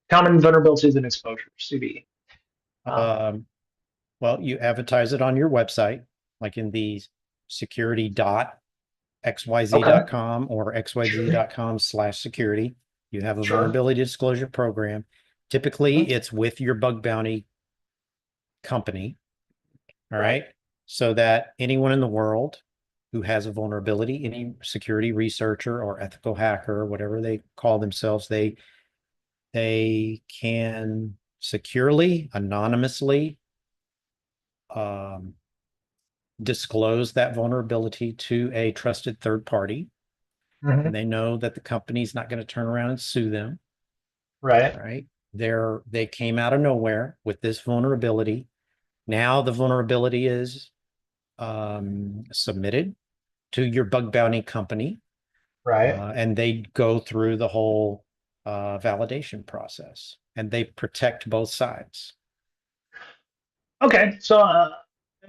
Common vulnerabilities and exposures, CVE. Um, Um, well, you advertise it on your website, like in the okay, security.xyz.com or sure, xyz.com/security. You have a sure. vulnerability disclosure program. Typically, Mhm. it's with your bug bounty company. All Right, right. So that anyone in the world who has a vulnerability, any security researcher or ethical hacker, whatever they call themselves, they can securely, anonymously um, disclose that vulnerability to a trusted third party. And hmm, they know that the company's not going to turn around and sue them. right, Right. They came out of nowhere with this vulnerability. Now the vulnerability is submitted to your bug bounty company, right. and they go through the whole validation process, and they protect both sides. Okay, so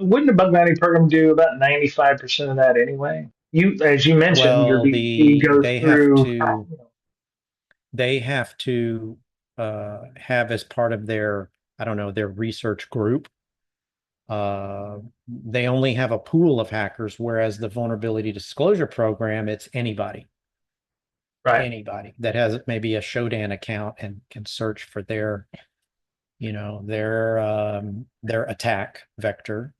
wouldn't the bug bounty program do about 95% of that anyway? As you mentioned, your Well, VDP goes through. they have to have as part of their, I don't know, their research group. They only have a pool of hackers, whereas the vulnerability disclosure program, it's Right, anybody that has maybe a Shodan account and can search for their attack vector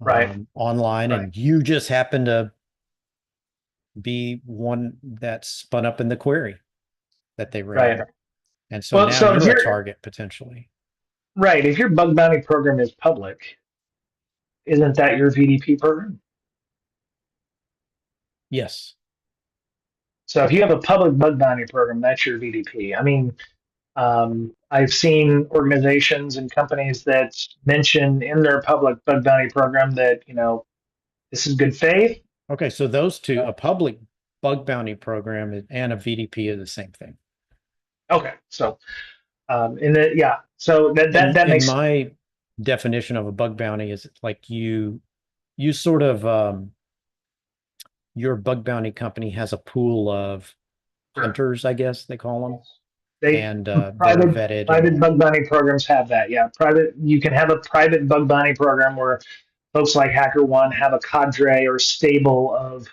right, online, right, and you just happen to be one that spun up in the query that they right. ran. And so Well, now so you're a target potentially. if your bug bounty program is public, isn't that your VDP program? Yes. So if you have a public bug bounty program, that's your VDP. I mean, I've seen organizations and companies that mention in their public bug bounty program that, this is good faith. Okay. So those two, Uh, a public bug bounty program and a VDP, are the same thing. okay, so yeah, so that In makes my definition of a bug bounty is like you sort of your bug bounty company has a pool of sure. hunters, I guess they call them, They and they're private vetted. And private bug bounty programs have that. Yeah, private. You can have a private bug bounty program where folks like HackerOne have a cadre or stable of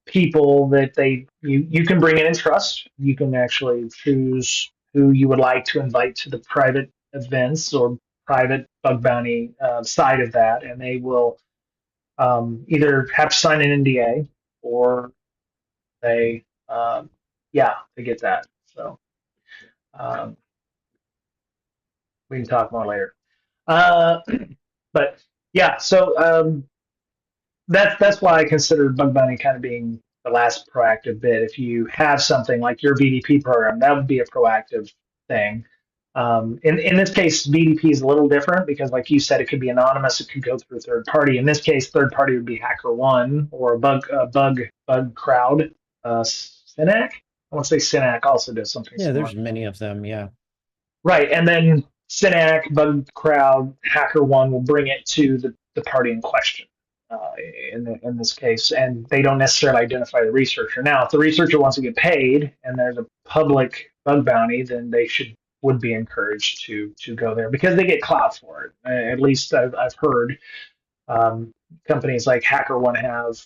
people that you can bring in and trust. You can actually choose who you would like to invite to the private events or private bug bounty side of that, and they will either have to sign an NDA or they, yeah, they get that. So um, we can talk more later. Uh, but yeah, so that's why I consider bug bounty kind of being the last proactive bit. If you have something like your BDP program, that would be a proactive thing. In this case, BDP is a little different because, like you said, it could be anonymous. It could go through a third party. In this case, third party would be HackerOne or bug crowd. Synac. I want to say Synac also does something Yeah, similar. there's many of them. Yeah. Right, and then Synac, Bug Crowd, HackerOne will bring it to the party in question uh, in this case, and they don't necessarily identify the researcher. Now, if the researcher wants to get paid and there's a public bug bounty, then they would be encouraged to go there because they get clout for it. At least I've heard companies like HackerOne have,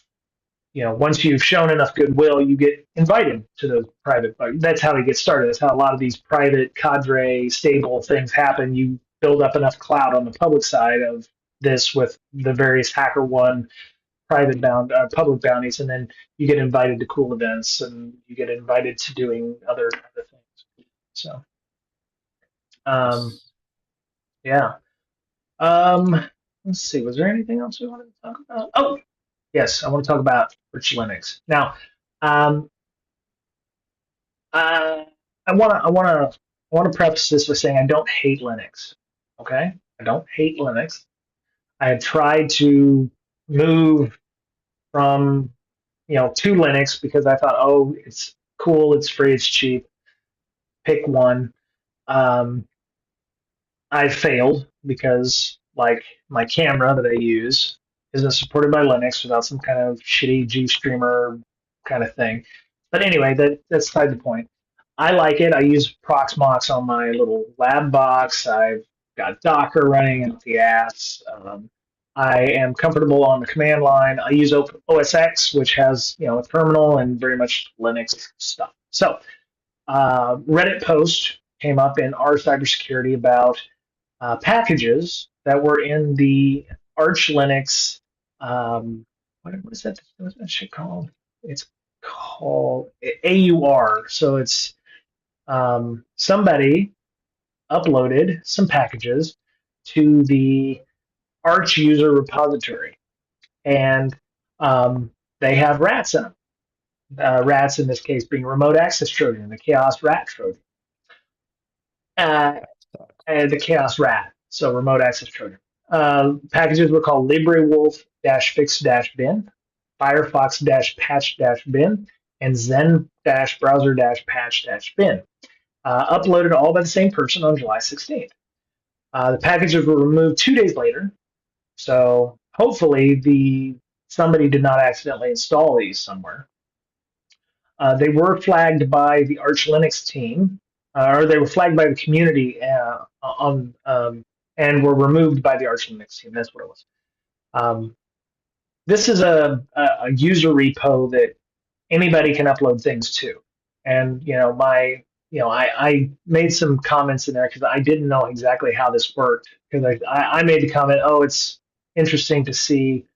once you've shown enough goodwill, you get invited to those private. That's how they get started. That's how a lot of these private cadre stable things happen. You build up enough clout on the public side of this with the various HackerOne public bounties, and then you get invited to cool events and you get invited to doing other things. So, um, Yes. yeah. Let's see. Was there anything else we wanted to talk about? Oh, yes, I want to talk about Rich Linux. Now, um, Uh, I want to preface this with saying I don't hate Linux. Okay, I don't hate Linux. I have tried to move from to Linux because I thought, oh, it's cool, it's free, it's cheap. Pick one. Um, I failed because like my camera that I use isn't supported by Linux without some kind of shitty GStreamer kind of thing. But anyway, that's beside the point. I like it. I use Proxmox on my little lab box. I've got Docker running out the ass. I am comfortable on the command line. I use OS X, which has a terminal and very much Linux stuff. So Reddit post came up in our cybersecurity about packages that were in the Arch Linux. What is that? What's that shit called? It's called AUR. So it's somebody uploaded some packages to the Arch user repository, and they have rats in them. Rats in this case being remote access Trojan, the Chaos Rat Trojan. Uh, That sucks. the Chaos Rat, so remote access Trojan. Packages were called LibreWolf-fix-bin, Firefox-patch-bin, and Zen-browser-patch-bin. Uploaded all by the same person on July 16th. The packages were removed 2 days later, so hopefully somebody did not accidentally install these somewhere. They were flagged by the Arch Linux team, or they were flagged by the community and were removed by the Arch Linux team. That's what it was. This is a user repo that anybody can upload things to, and I made some comments in there because I didn't know exactly how this worked because I made the comment, oh, it's interesting to see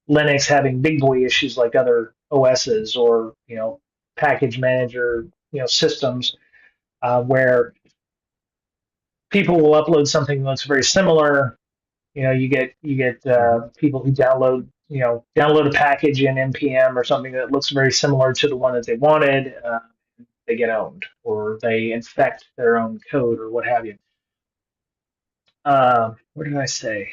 Linux having big boy issues like other OSs or package manager systems where people will upload something that looks very similar. You get people who download a package in npm or something that looks very similar to the one that they wanted. They get owned or they infect their own code or what have you. What did I say?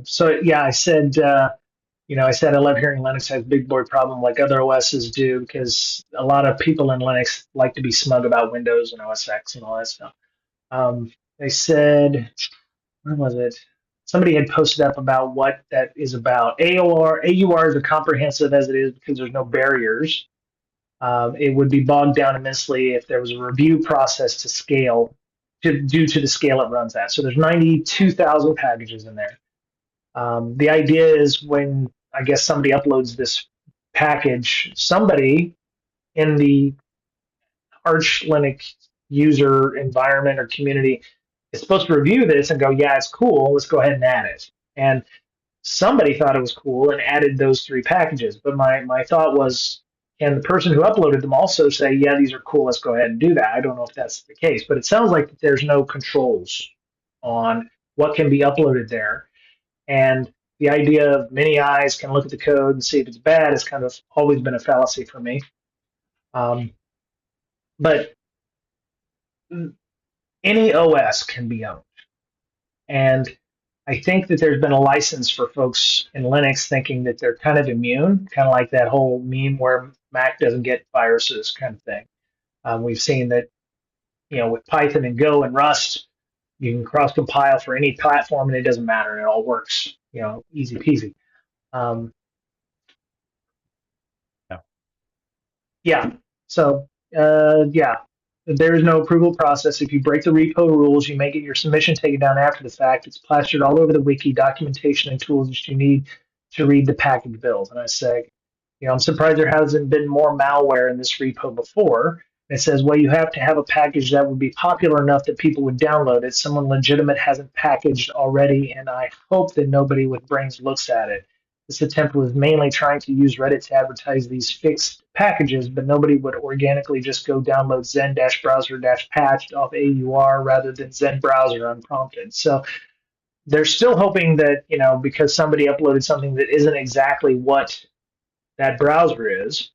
So yeah, I said. I said I love hearing Linux has a big boy problem like other OSs do because a lot of people in Linux like to be smug about Windows and OS X and all that stuff. They said, where was it? Somebody had posted up about what that is about. AUR is as comprehensive as it is because there's no barriers. It would be bogged down immensely if there was a review process to scale due to the scale it runs at. So there's 92,000 packages in there. The idea is when I guess somebody uploads this package, somebody in the Arch Linux user environment or community is supposed to review this and go, yeah, it's cool. Let's go ahead and add it. And somebody thought it was cool and added those three packages. But my thought was, can the person who uploaded them also say, yeah, these are cool. Let's go ahead and do that. I don't know if that's the case, but it sounds like there's no controls on what can be uploaded there. And the idea of many eyes can look at the code and see if it's bad has kind of always been a fallacy for me. But any OS can be owned. And I think that there's been a license for folks in Linux thinking that they're kind of immune, kind of like that whole meme where Mac doesn't get viruses kind of thing. We've seen that, with Python and Go and Rust, you can cross compile for any platform and it doesn't matter. It all works, easy peasy. Um, Yeah. yeah. So, yeah, there is no approval process. If you break the repo rules, you may get your submission taken down after the fact. It's plastered all over the wiki, documentation, and tools that you need to read the package build. And I say, I'm surprised there hasn't been more malware in this repo before. It says, well, you have to have a package that would be popular enough that people would download it. Someone legitimate hasn't packaged already, and I hope that nobody with brains looks at it. This attempt was mainly trying to use Reddit to advertise these fixed packages, but nobody would organically just go download zen-browser-patched off AUR rather than Zen browser unprompted. So they're still hoping that, because somebody uploaded something that isn't exactly what that browser is,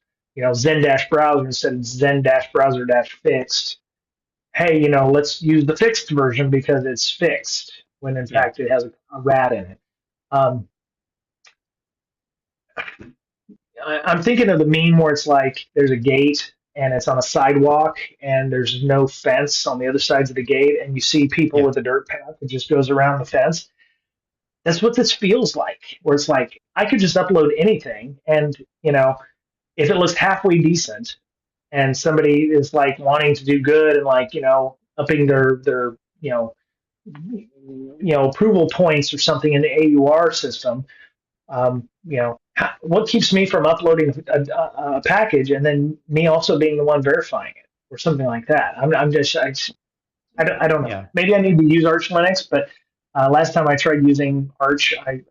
Zen-browser instead of Zen-browser-fixed. Hey, let's use the fixed version because it's fixed, when in Yeah. fact it has a rat in it. Um, I'm thinking of the meme where it's like there's a gate and it's on a sidewalk and there's no fence on the other sides of the gate and you see people Yeah. with a dirt path that just goes around the fence. That's what this feels like, where it's like I could just upload anything and, if it looks halfway decent and somebody is like wanting to do good and like, upping their approval points or something in the AUR system, what keeps me from uploading a package and then me also being the one verifying it or something like that? I don't know. Yeah. Maybe I need to use Arch Linux, but last time I tried using Arch, I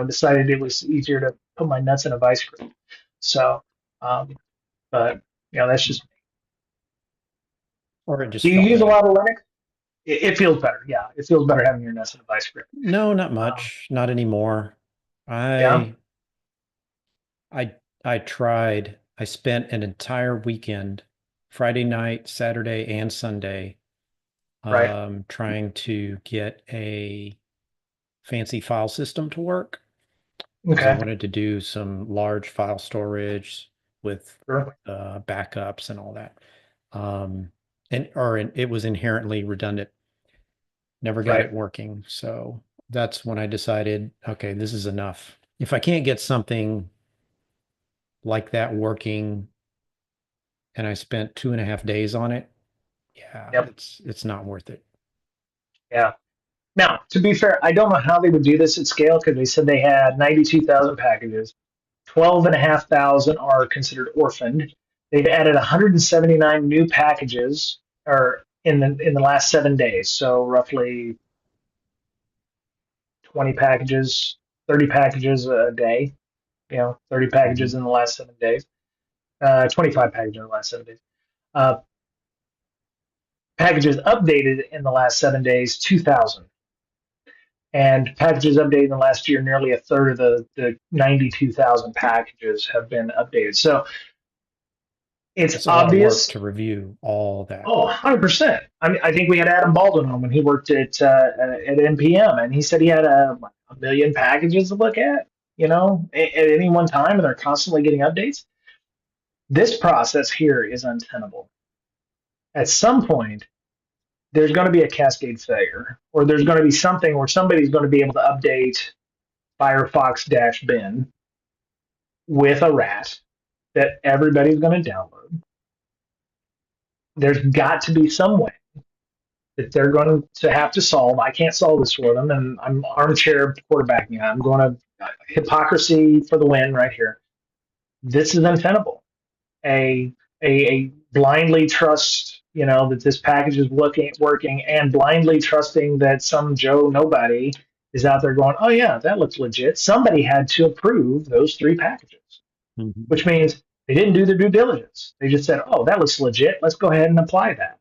decided it was easier to put my nuts in a vice grip. So, um, but that's just. Or it Do just you felt use a better. lot of Linux? It feels better. Yeah, it feels better having your nuts in a vice grip. No, not Um, much. Not anymore. yeah. I I I tried. I spent an entire weekend, Friday night, Saturday, and Sunday, Right. trying to get a fancy file system to work because I Okay. wanted to do some large file storage with Sure. backups and all that. Um, and it was inherently redundant. Never got Right. it working. So that's when I decided, okay, this is enough. If I can't get something like that working and I spent 2.5 days on it, yeah, Yep. it's not worth it. Yeah. Now, to be fair, I don't know how they would do this at scale because they said they had 92,000 packages. 12,500 are considered orphaned. They've added 179 new packages or in the last 7 days. So roughly 20 packages, 30 packages a day. 30 Mhm. packages in the last 7 days. 25 packages in the last 7 days. Uh, Packages updated in the last 7 days, 2,000. And packages updated in the last year, nearly a third of the 92,000 packages have been updated. So it's That's a lot of work obvious. to review all that. Oh, 100%. I mean, I think we had Adam Baldwin on when he worked at NPM, and he said he had a million packages to look at, at any one time, and they're constantly getting updates. This process here is untenable. At some point, there's going to be a cascade failure, or there's going to be something where somebody's going to be able to update Firefox-bin with a rat that everybody's going to download. There's got to be some way that they're going to have to solve. I can't solve this for them, and I'm armchair quarterbacking. I'm going to hypocrisy for the win right here. This is untenable. A a blindly trust, that this package is working, and blindly trusting that some Joe nobody is out there going, oh yeah, that looks legit. Somebody had to approve those three packages, Mhm. which means they didn't do their due diligence. They just said, oh, that looks legit. Let's go ahead and apply that.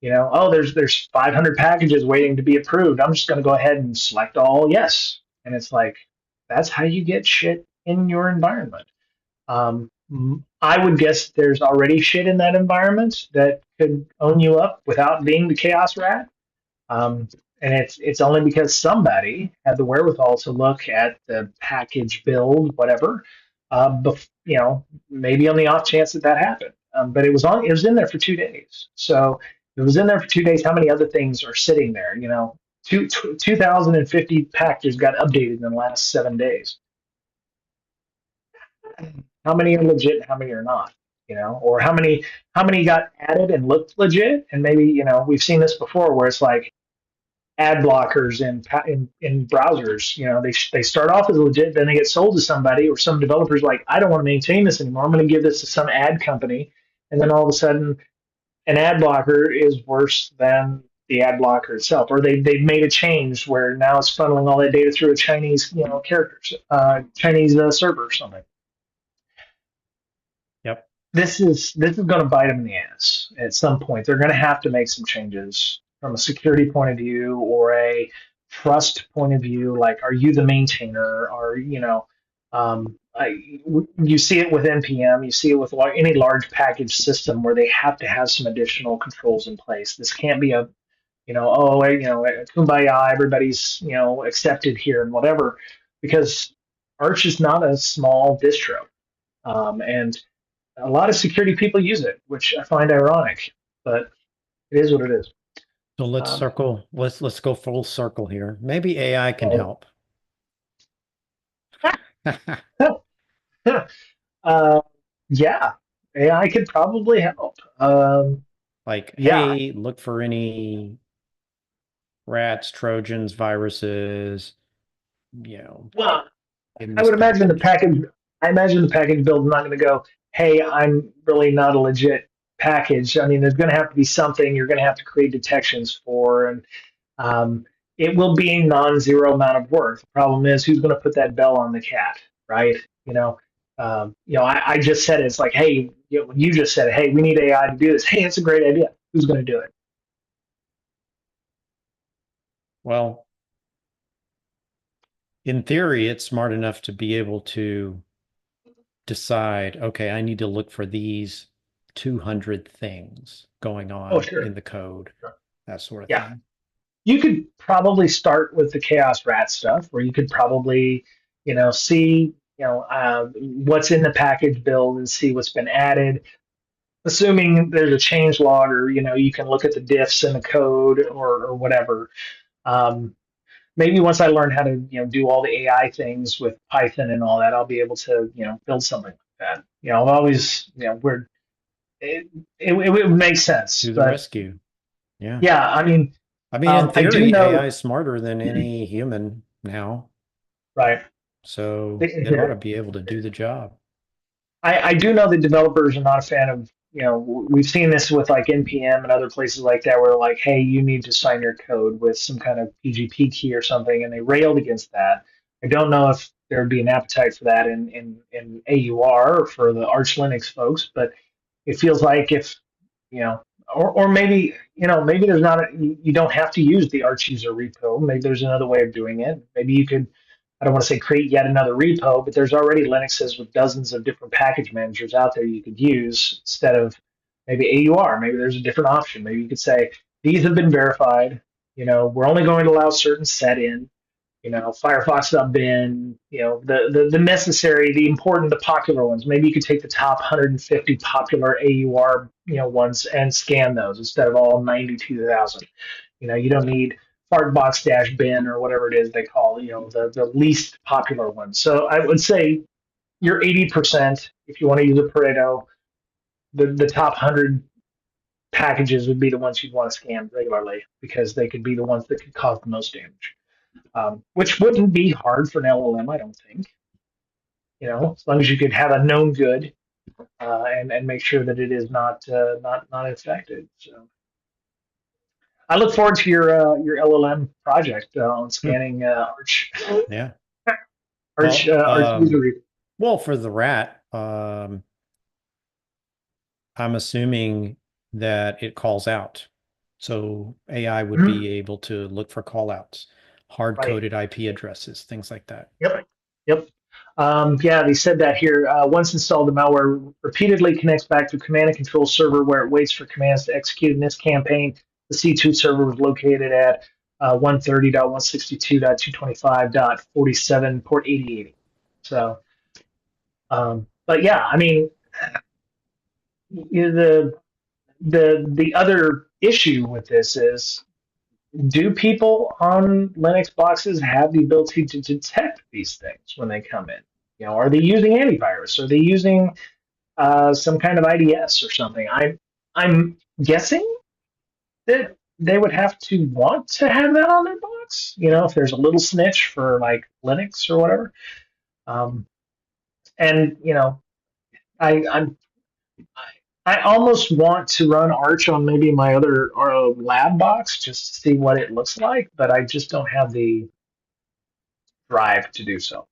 Oh, there's 500 packages waiting to be approved. I'm just going to go ahead and select all yes. And it's like, that's how you get shit in your environment. I would guess there's already shit in that environment that could own you up without being the chaos rat. Um, and it's only because somebody had the wherewithal to look at the package build, whatever. Maybe on the off chance that that happened. But it was in there for 2 days. So it was in there for 2 days. How many other things are sitting there? 2,050 packages got updated in the last 7 days. How many are legit and how many are not? Or how many got added and looked legit, and maybe we've seen this before where it's like ad blockers in browsers. They start off as legit, then they get sold to somebody, or some developers like, I don't want to maintain this anymore. I'm going to give this to some ad company, and then all of a sudden, an ad blocker is worse than the ad blocker itself, or they've made a change where now it's funneling all that data through a Chinese characters, Chinese server or something. Yep. This is going to bite them in the ass at some point. They're going to have to make some changes from a security point of view or a trust point of view. Like, are you the maintainer? Or you see it with NPM. You see it with any large package system where they have to have some additional controls in place. This can't be a kumbaya, everybody's accepted here and whatever, because Arch is not a small distro. And a lot of security people use it, which I find ironic, but it is what it is. So let's Um, circle, let's go full circle here. Maybe AI can help. uh, yeah, AI could probably help. Like, Yeah, hey, look for any rats, Trojans, viruses, you know, well, in I this would imagine the package. package. I imagine the package build is not going to go, "Hey, I'm really not a legit package." I mean, there's going to have to be something you're going to have to create detections for, and um, it will be a non-zero amount of work. The problem is, who's going to put that bell on the cat, right? I just said it. It's like, hey, you just said it. Hey, we need AI to do this. Hey, it's a great idea. Who's going to do it? Well, in theory, it's smart enough to be able to decide, okay, I need to look for these 200 things going Oh, on in sure. the code, that sort of Yeah, thing. you could probably start with the chaos rat stuff, where you could probably, see, what's in the package build and see what's been added. Assuming there's a change log, or you can look at the diffs in the code, or whatever. Um, Maybe once I learn how to do all the AI things with Python and all that, I'll be able to build something like that. I've always we're it would make sense, To the but rescue. Yeah. yeah, I mean, I mean, in I do theory, know, AI is smarter than any human now, right? so In it ought to theory. be able to do the job. I do know that developers are not a fan of, we've seen this with like NPM and other places like that, where like, hey, you need to sign your code with some kind of PGP key or something, and they railed against that. I don't know if there would be an appetite for that in AUR or for the Arch Linux folks, but it feels like if, you know, or maybe, maybe there's not you don't have to use the Arch user repo. Maybe there's another way of doing it. Maybe you could, I don't want to say create yet another repo, but there's already Linuxes with dozens of different package managers out there you could use instead of maybe AUR. Maybe there's a different option. Maybe you could say, these have been verified. We're only going to allow certain set in, Firefox.bin, the necessary, the important, the popular ones. Maybe you could take the top 150 popular AUR, ones and scan those instead of all 92,000. You don't need fartbox dash bin or whatever it is they call, the least popular ones. So I would say you're 80%, if you want to use a Pareto, the top 100 packages would be the ones you'd want to scan regularly because they could be the ones that could cause the most damage. Which wouldn't be hard for an LLM, I don't think. As long as you could have a known good and make sure that it is not infected. So I look forward to your LLM project on Hmm. scanning Yeah. Arch user review. Well, for the rat, I'm assuming that it calls out. So AI would Mhm. be able to look for call outs, hard Right. coded IP addresses, things like that. Yep. Yep. Yeah, they said that here. Once installed, the malware repeatedly connects back to a command and control server where it waits for commands to execute. In this campaign, the C2 server was located at 130.162.225.47 port 8080. So, but yeah, I mean, the other issue with this is, do people on Linux boxes have the ability to detect these things when they come in? Are they using antivirus? Are they using some kind of IDS or something? I'm guessing that they would have to want to have that on their box. If there's a little snitch for like Linux or whatever. Um, and I'm I almost want to run Arch on maybe my other lab box just to see what it looks like, but I just don't have the drive to do so.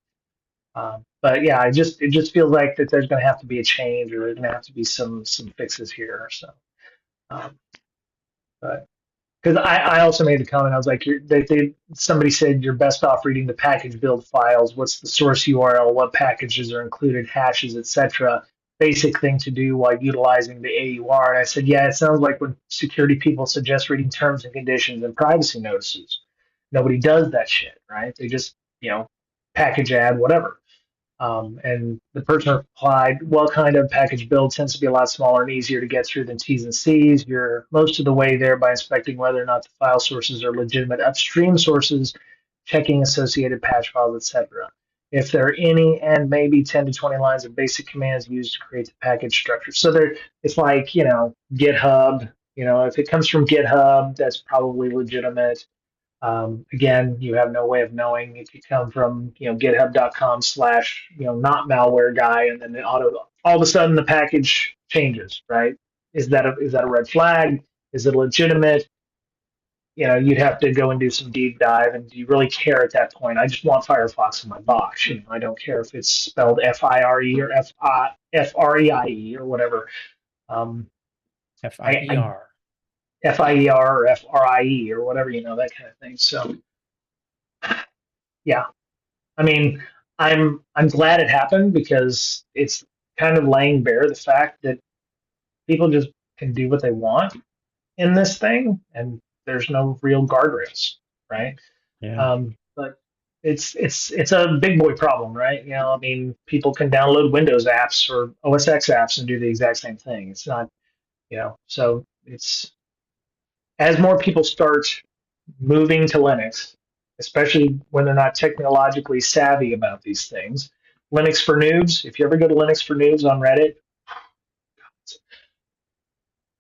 But yeah, it just feels like that there's going to have to be a change, or there's going to have to be some fixes here. So, um, but because I also made the comment, I was like, somebody said you're best off reading the package build files. What's the source URL? What packages are included? Hashes, etc. Basic thing to do while utilizing the AUR. And I said, yeah, it sounds like when security people suggest reading terms and conditions and privacy notices. Nobody does that shit, right? They just package add whatever. And the person replied, well, kind of package build tends to be a lot smaller and easier to get through than T's and C's. You're most of the way there by inspecting whether or not the file sources are legitimate upstream sources, checking associated patch files, etc. If there are any, and maybe 10 to 20 lines of basic commands used to create the package structure. So it's like, GitHub. If it comes from GitHub, that's probably legitimate. Again, you have no way of knowing. It could come from github.com/ not malware guy, and then all of a sudden the package changes, right? Is that a red flag? Is it legitimate? You'd have to go and do some deep dive. And do you really care at that point? I just want Firefox in my box. I don't care if it's spelled FIRE or FREIE or whatever. Um, I FIER. FIER or FRIE or whatever, that kind of thing. So yeah, I mean, I'm glad it happened because it's kind of laying bare the fact that people just can do what they want in this thing, and there's no real guardrails, right? Yeah. But it's a big boy problem, right? I mean, people can download Windows apps or OS X apps and do the exact same thing. It's not, so it's as more people start moving to Linux, especially when they're not technologically savvy about these things. Linux for Noobs, if you ever go to Linux for Noobs on Reddit,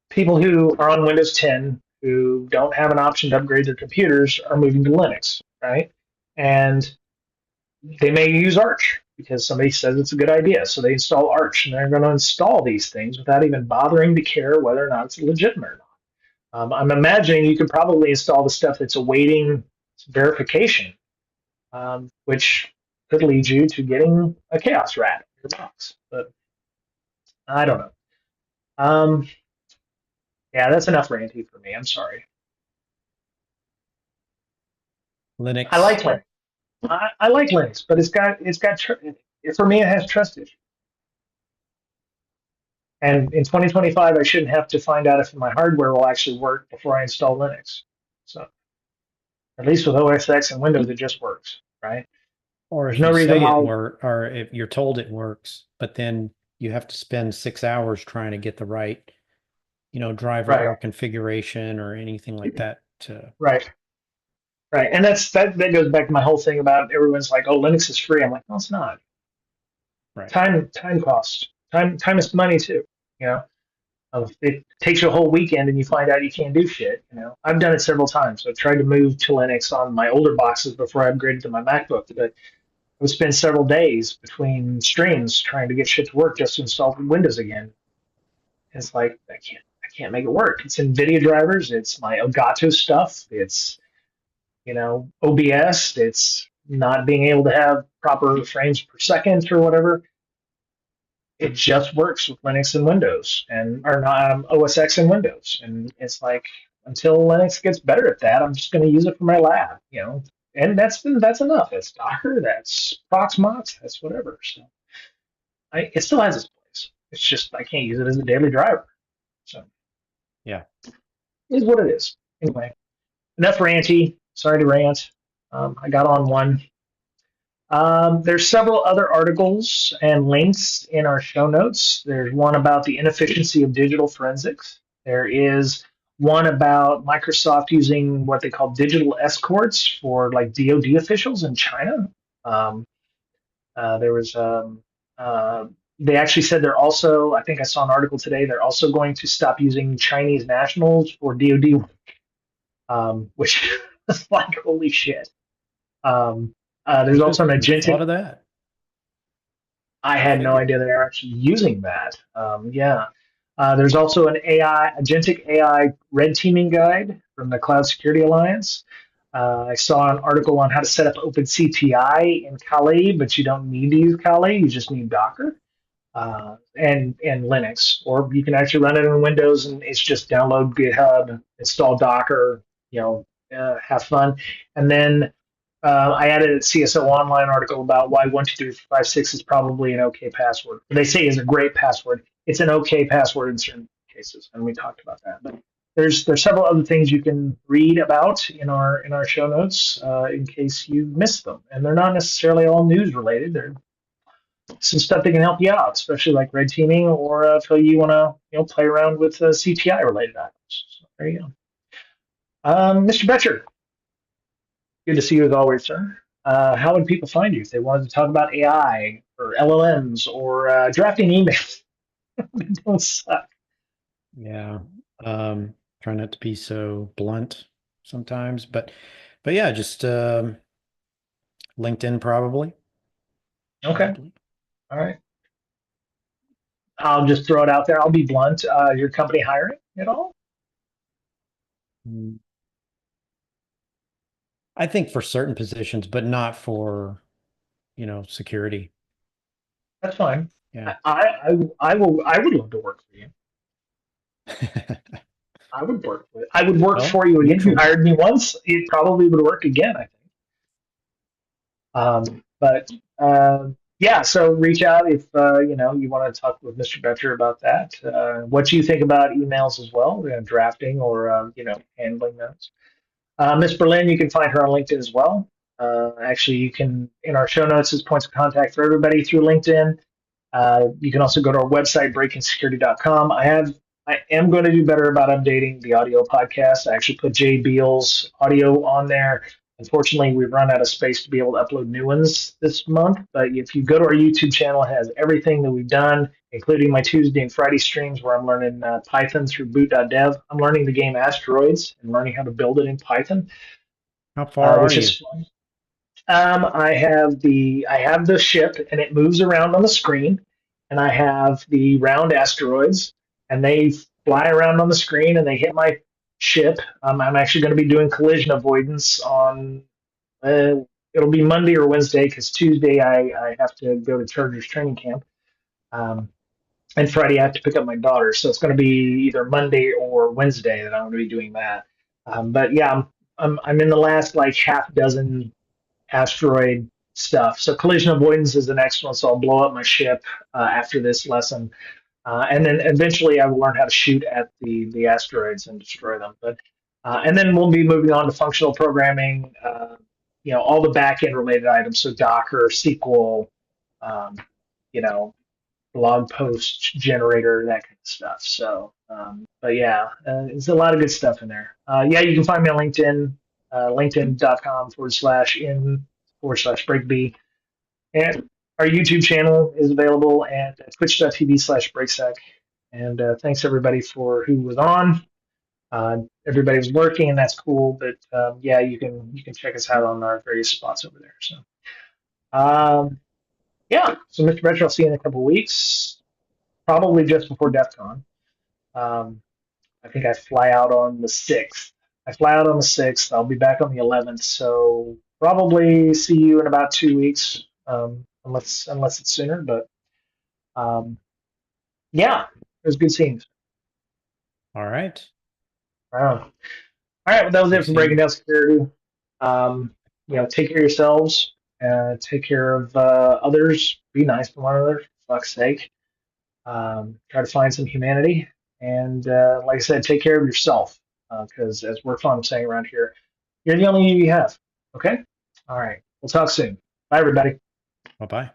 people who are on Windows 10 who don't have an option to upgrade their computers are moving to Linux, right? And they may use Arch because somebody says it's a good idea. So they install Arch and they're going to install these things without even bothering to care whether or not it's legitimate or not. I'm imagining you could probably install the stuff that's awaiting verification, which could lead you to getting a chaos rat in your box. But I don't know. Um, yeah, that's enough ranty for me. I'm sorry. I Linux. like Linux. I like Linux, but for me it has trust issues. And in 2025, I shouldn't have to find out if my hardware will actually work before I install Linux. So at least with OS X and Windows, it just works, right? Or There's if no you reason say it why. work, or if you're told it works, but then you have to spend 6 hours trying to get the right, driver Right, or configuration or anything like that to, right, right. And that goes back to my whole thing about everyone's like, oh, Linux is free. I'm like, no, it's not. right. Time costs. Time is money too. You know. It takes you a whole weekend and you find out you can't do shit. I've done it several times. I've tried to move to Linux on my older boxes before I upgraded to my MacBook, but I would spend several days between streams trying to get shit to work just to install Windows again. It's like I can't make it work. It's NVIDIA drivers. It's my Elgato stuff. It's OBS. It's not being able to have proper frames per second or whatever. It just works with Linux and Windows, and or not OS X and Windows. And it's like until Linux gets better at that, I'm just going to use it for my lab. And that's enough. That's Docker. That's Proxmox. That's whatever. So it still has its place. It's just I can't use it as a daily driver. So Yeah. it is what it is. Anyway, enough ranty. Sorry to rant. I got on one. There's several other articles and links in our show notes. There's one about the inefficiency of digital forensics. There is one about Microsoft using what they call digital escorts for like DoD officials in China. Um, there was they actually said they're also, I think I saw an article today, they're also going to stop using Chinese nationals for DoD, which is like holy shit. There's also an Who thought agentic. of that? I Go had no figure. idea they were actually using that. Yeah. There's also an agentic AI red teaming guide from the Cloud Security Alliance. I saw an article on how to set up OpenCTI in Kali, but you don't need to use Kali. You just need Docker and Linux, or you can actually run it in Windows and it's just download GitHub, install Docker, have fun, and then I added a CSO Online article about why 12356 is probably an okay password. They say is a great password. It's an okay password in certain cases, and we talked about that. But there's several other things you can read about in our show notes in case you missed them, and they're not necessarily all news related. They're some stuff that can help you out, especially like red teaming or if you want to play around with CTI related items. So there you go. Mr. Betcher, good to see you as always, sir. How would people find you if they wanted to talk about AI or LLMs or drafting emails? They don't suck. Yeah. Try not to be so blunt sometimes, but yeah, just LinkedIn probably. Okay. Probably. All right. I'll just throw it out there. I'll be blunt. Your company hiring at all? Mm. I think for certain positions, but not for, security. That's fine. Yeah. I would love to work for you. I would work Well, for you again. If you mutual. hired me once, it probably would work again, I think. But yeah, so reach out if you want to talk with Mr. Betcher about that. What you think about emails as well, drafting or handling those. Miss Berlin, you can find her on LinkedIn as well. Actually, you can in our show notes as points of contact for everybody through LinkedIn. You can also go to our website, breakingsecurity.com. I am going to do better about updating the audio podcast. I actually put Jay Beal's audio on there. Unfortunately, we've run out of space to be able to upload new ones this month. But if you go to our YouTube channel, it has everything that we've done, including my Tuesday and Friday streams where I'm learning Python through boot.dev. I'm learning the game Asteroids and learning how to build it in Python, How far are which you? is fun. I have the ship and it moves around on the screen, and I have the round asteroids and they fly around on the screen and they hit my ship. I'm actually going to be doing collision avoidance on. Uh, it'll be Monday or Wednesday because Tuesday I have to go to Chargers training camp, um, and Friday I have to pick up my daughter. So it's going to be either Monday or Wednesday that I'm going to be doing that. But yeah, I'm in the last like half dozen asteroid stuff. So collision avoidance is the next one. So I'll blow up my ship after this lesson, and then eventually I will learn how to shoot at the asteroids and destroy them. But and then we'll be moving on to functional programming. All the back end related items. So Docker, SQL, um, you know, blog post generator, that kind of stuff. So, but yeah, there's a lot of good stuff in there. Yeah, you can find me on LinkedIn, linkedin.com/in/breakb. And our YouTube channel is available and twitch.tv/breaksec. And thanks everybody for who was on. Everybody was working, and that's cool. But yeah, you can check us out on our various spots over there. So yeah, so Mr. Retro, I'll see you in a couple of weeks, probably just before DEF CON. Um, I think I fly out on the 6th. I fly out on the 6th. I'll be back on the 11th. So probably see you in about 2 weeks, unless it's sooner. But um, yeah, it was good seeing you. All right. Wow. All right, well, that was it Good for seeing Breaking you. Down Security. Take care of yourselves. Take care of others. Be nice to one another, for fuck's sake. Try to find some humanity. And like I said, take care of yourself. Because as we're fond of saying around here, you're the only you have. Okay? All right. We'll talk soon. Bye, everybody. Bye bye.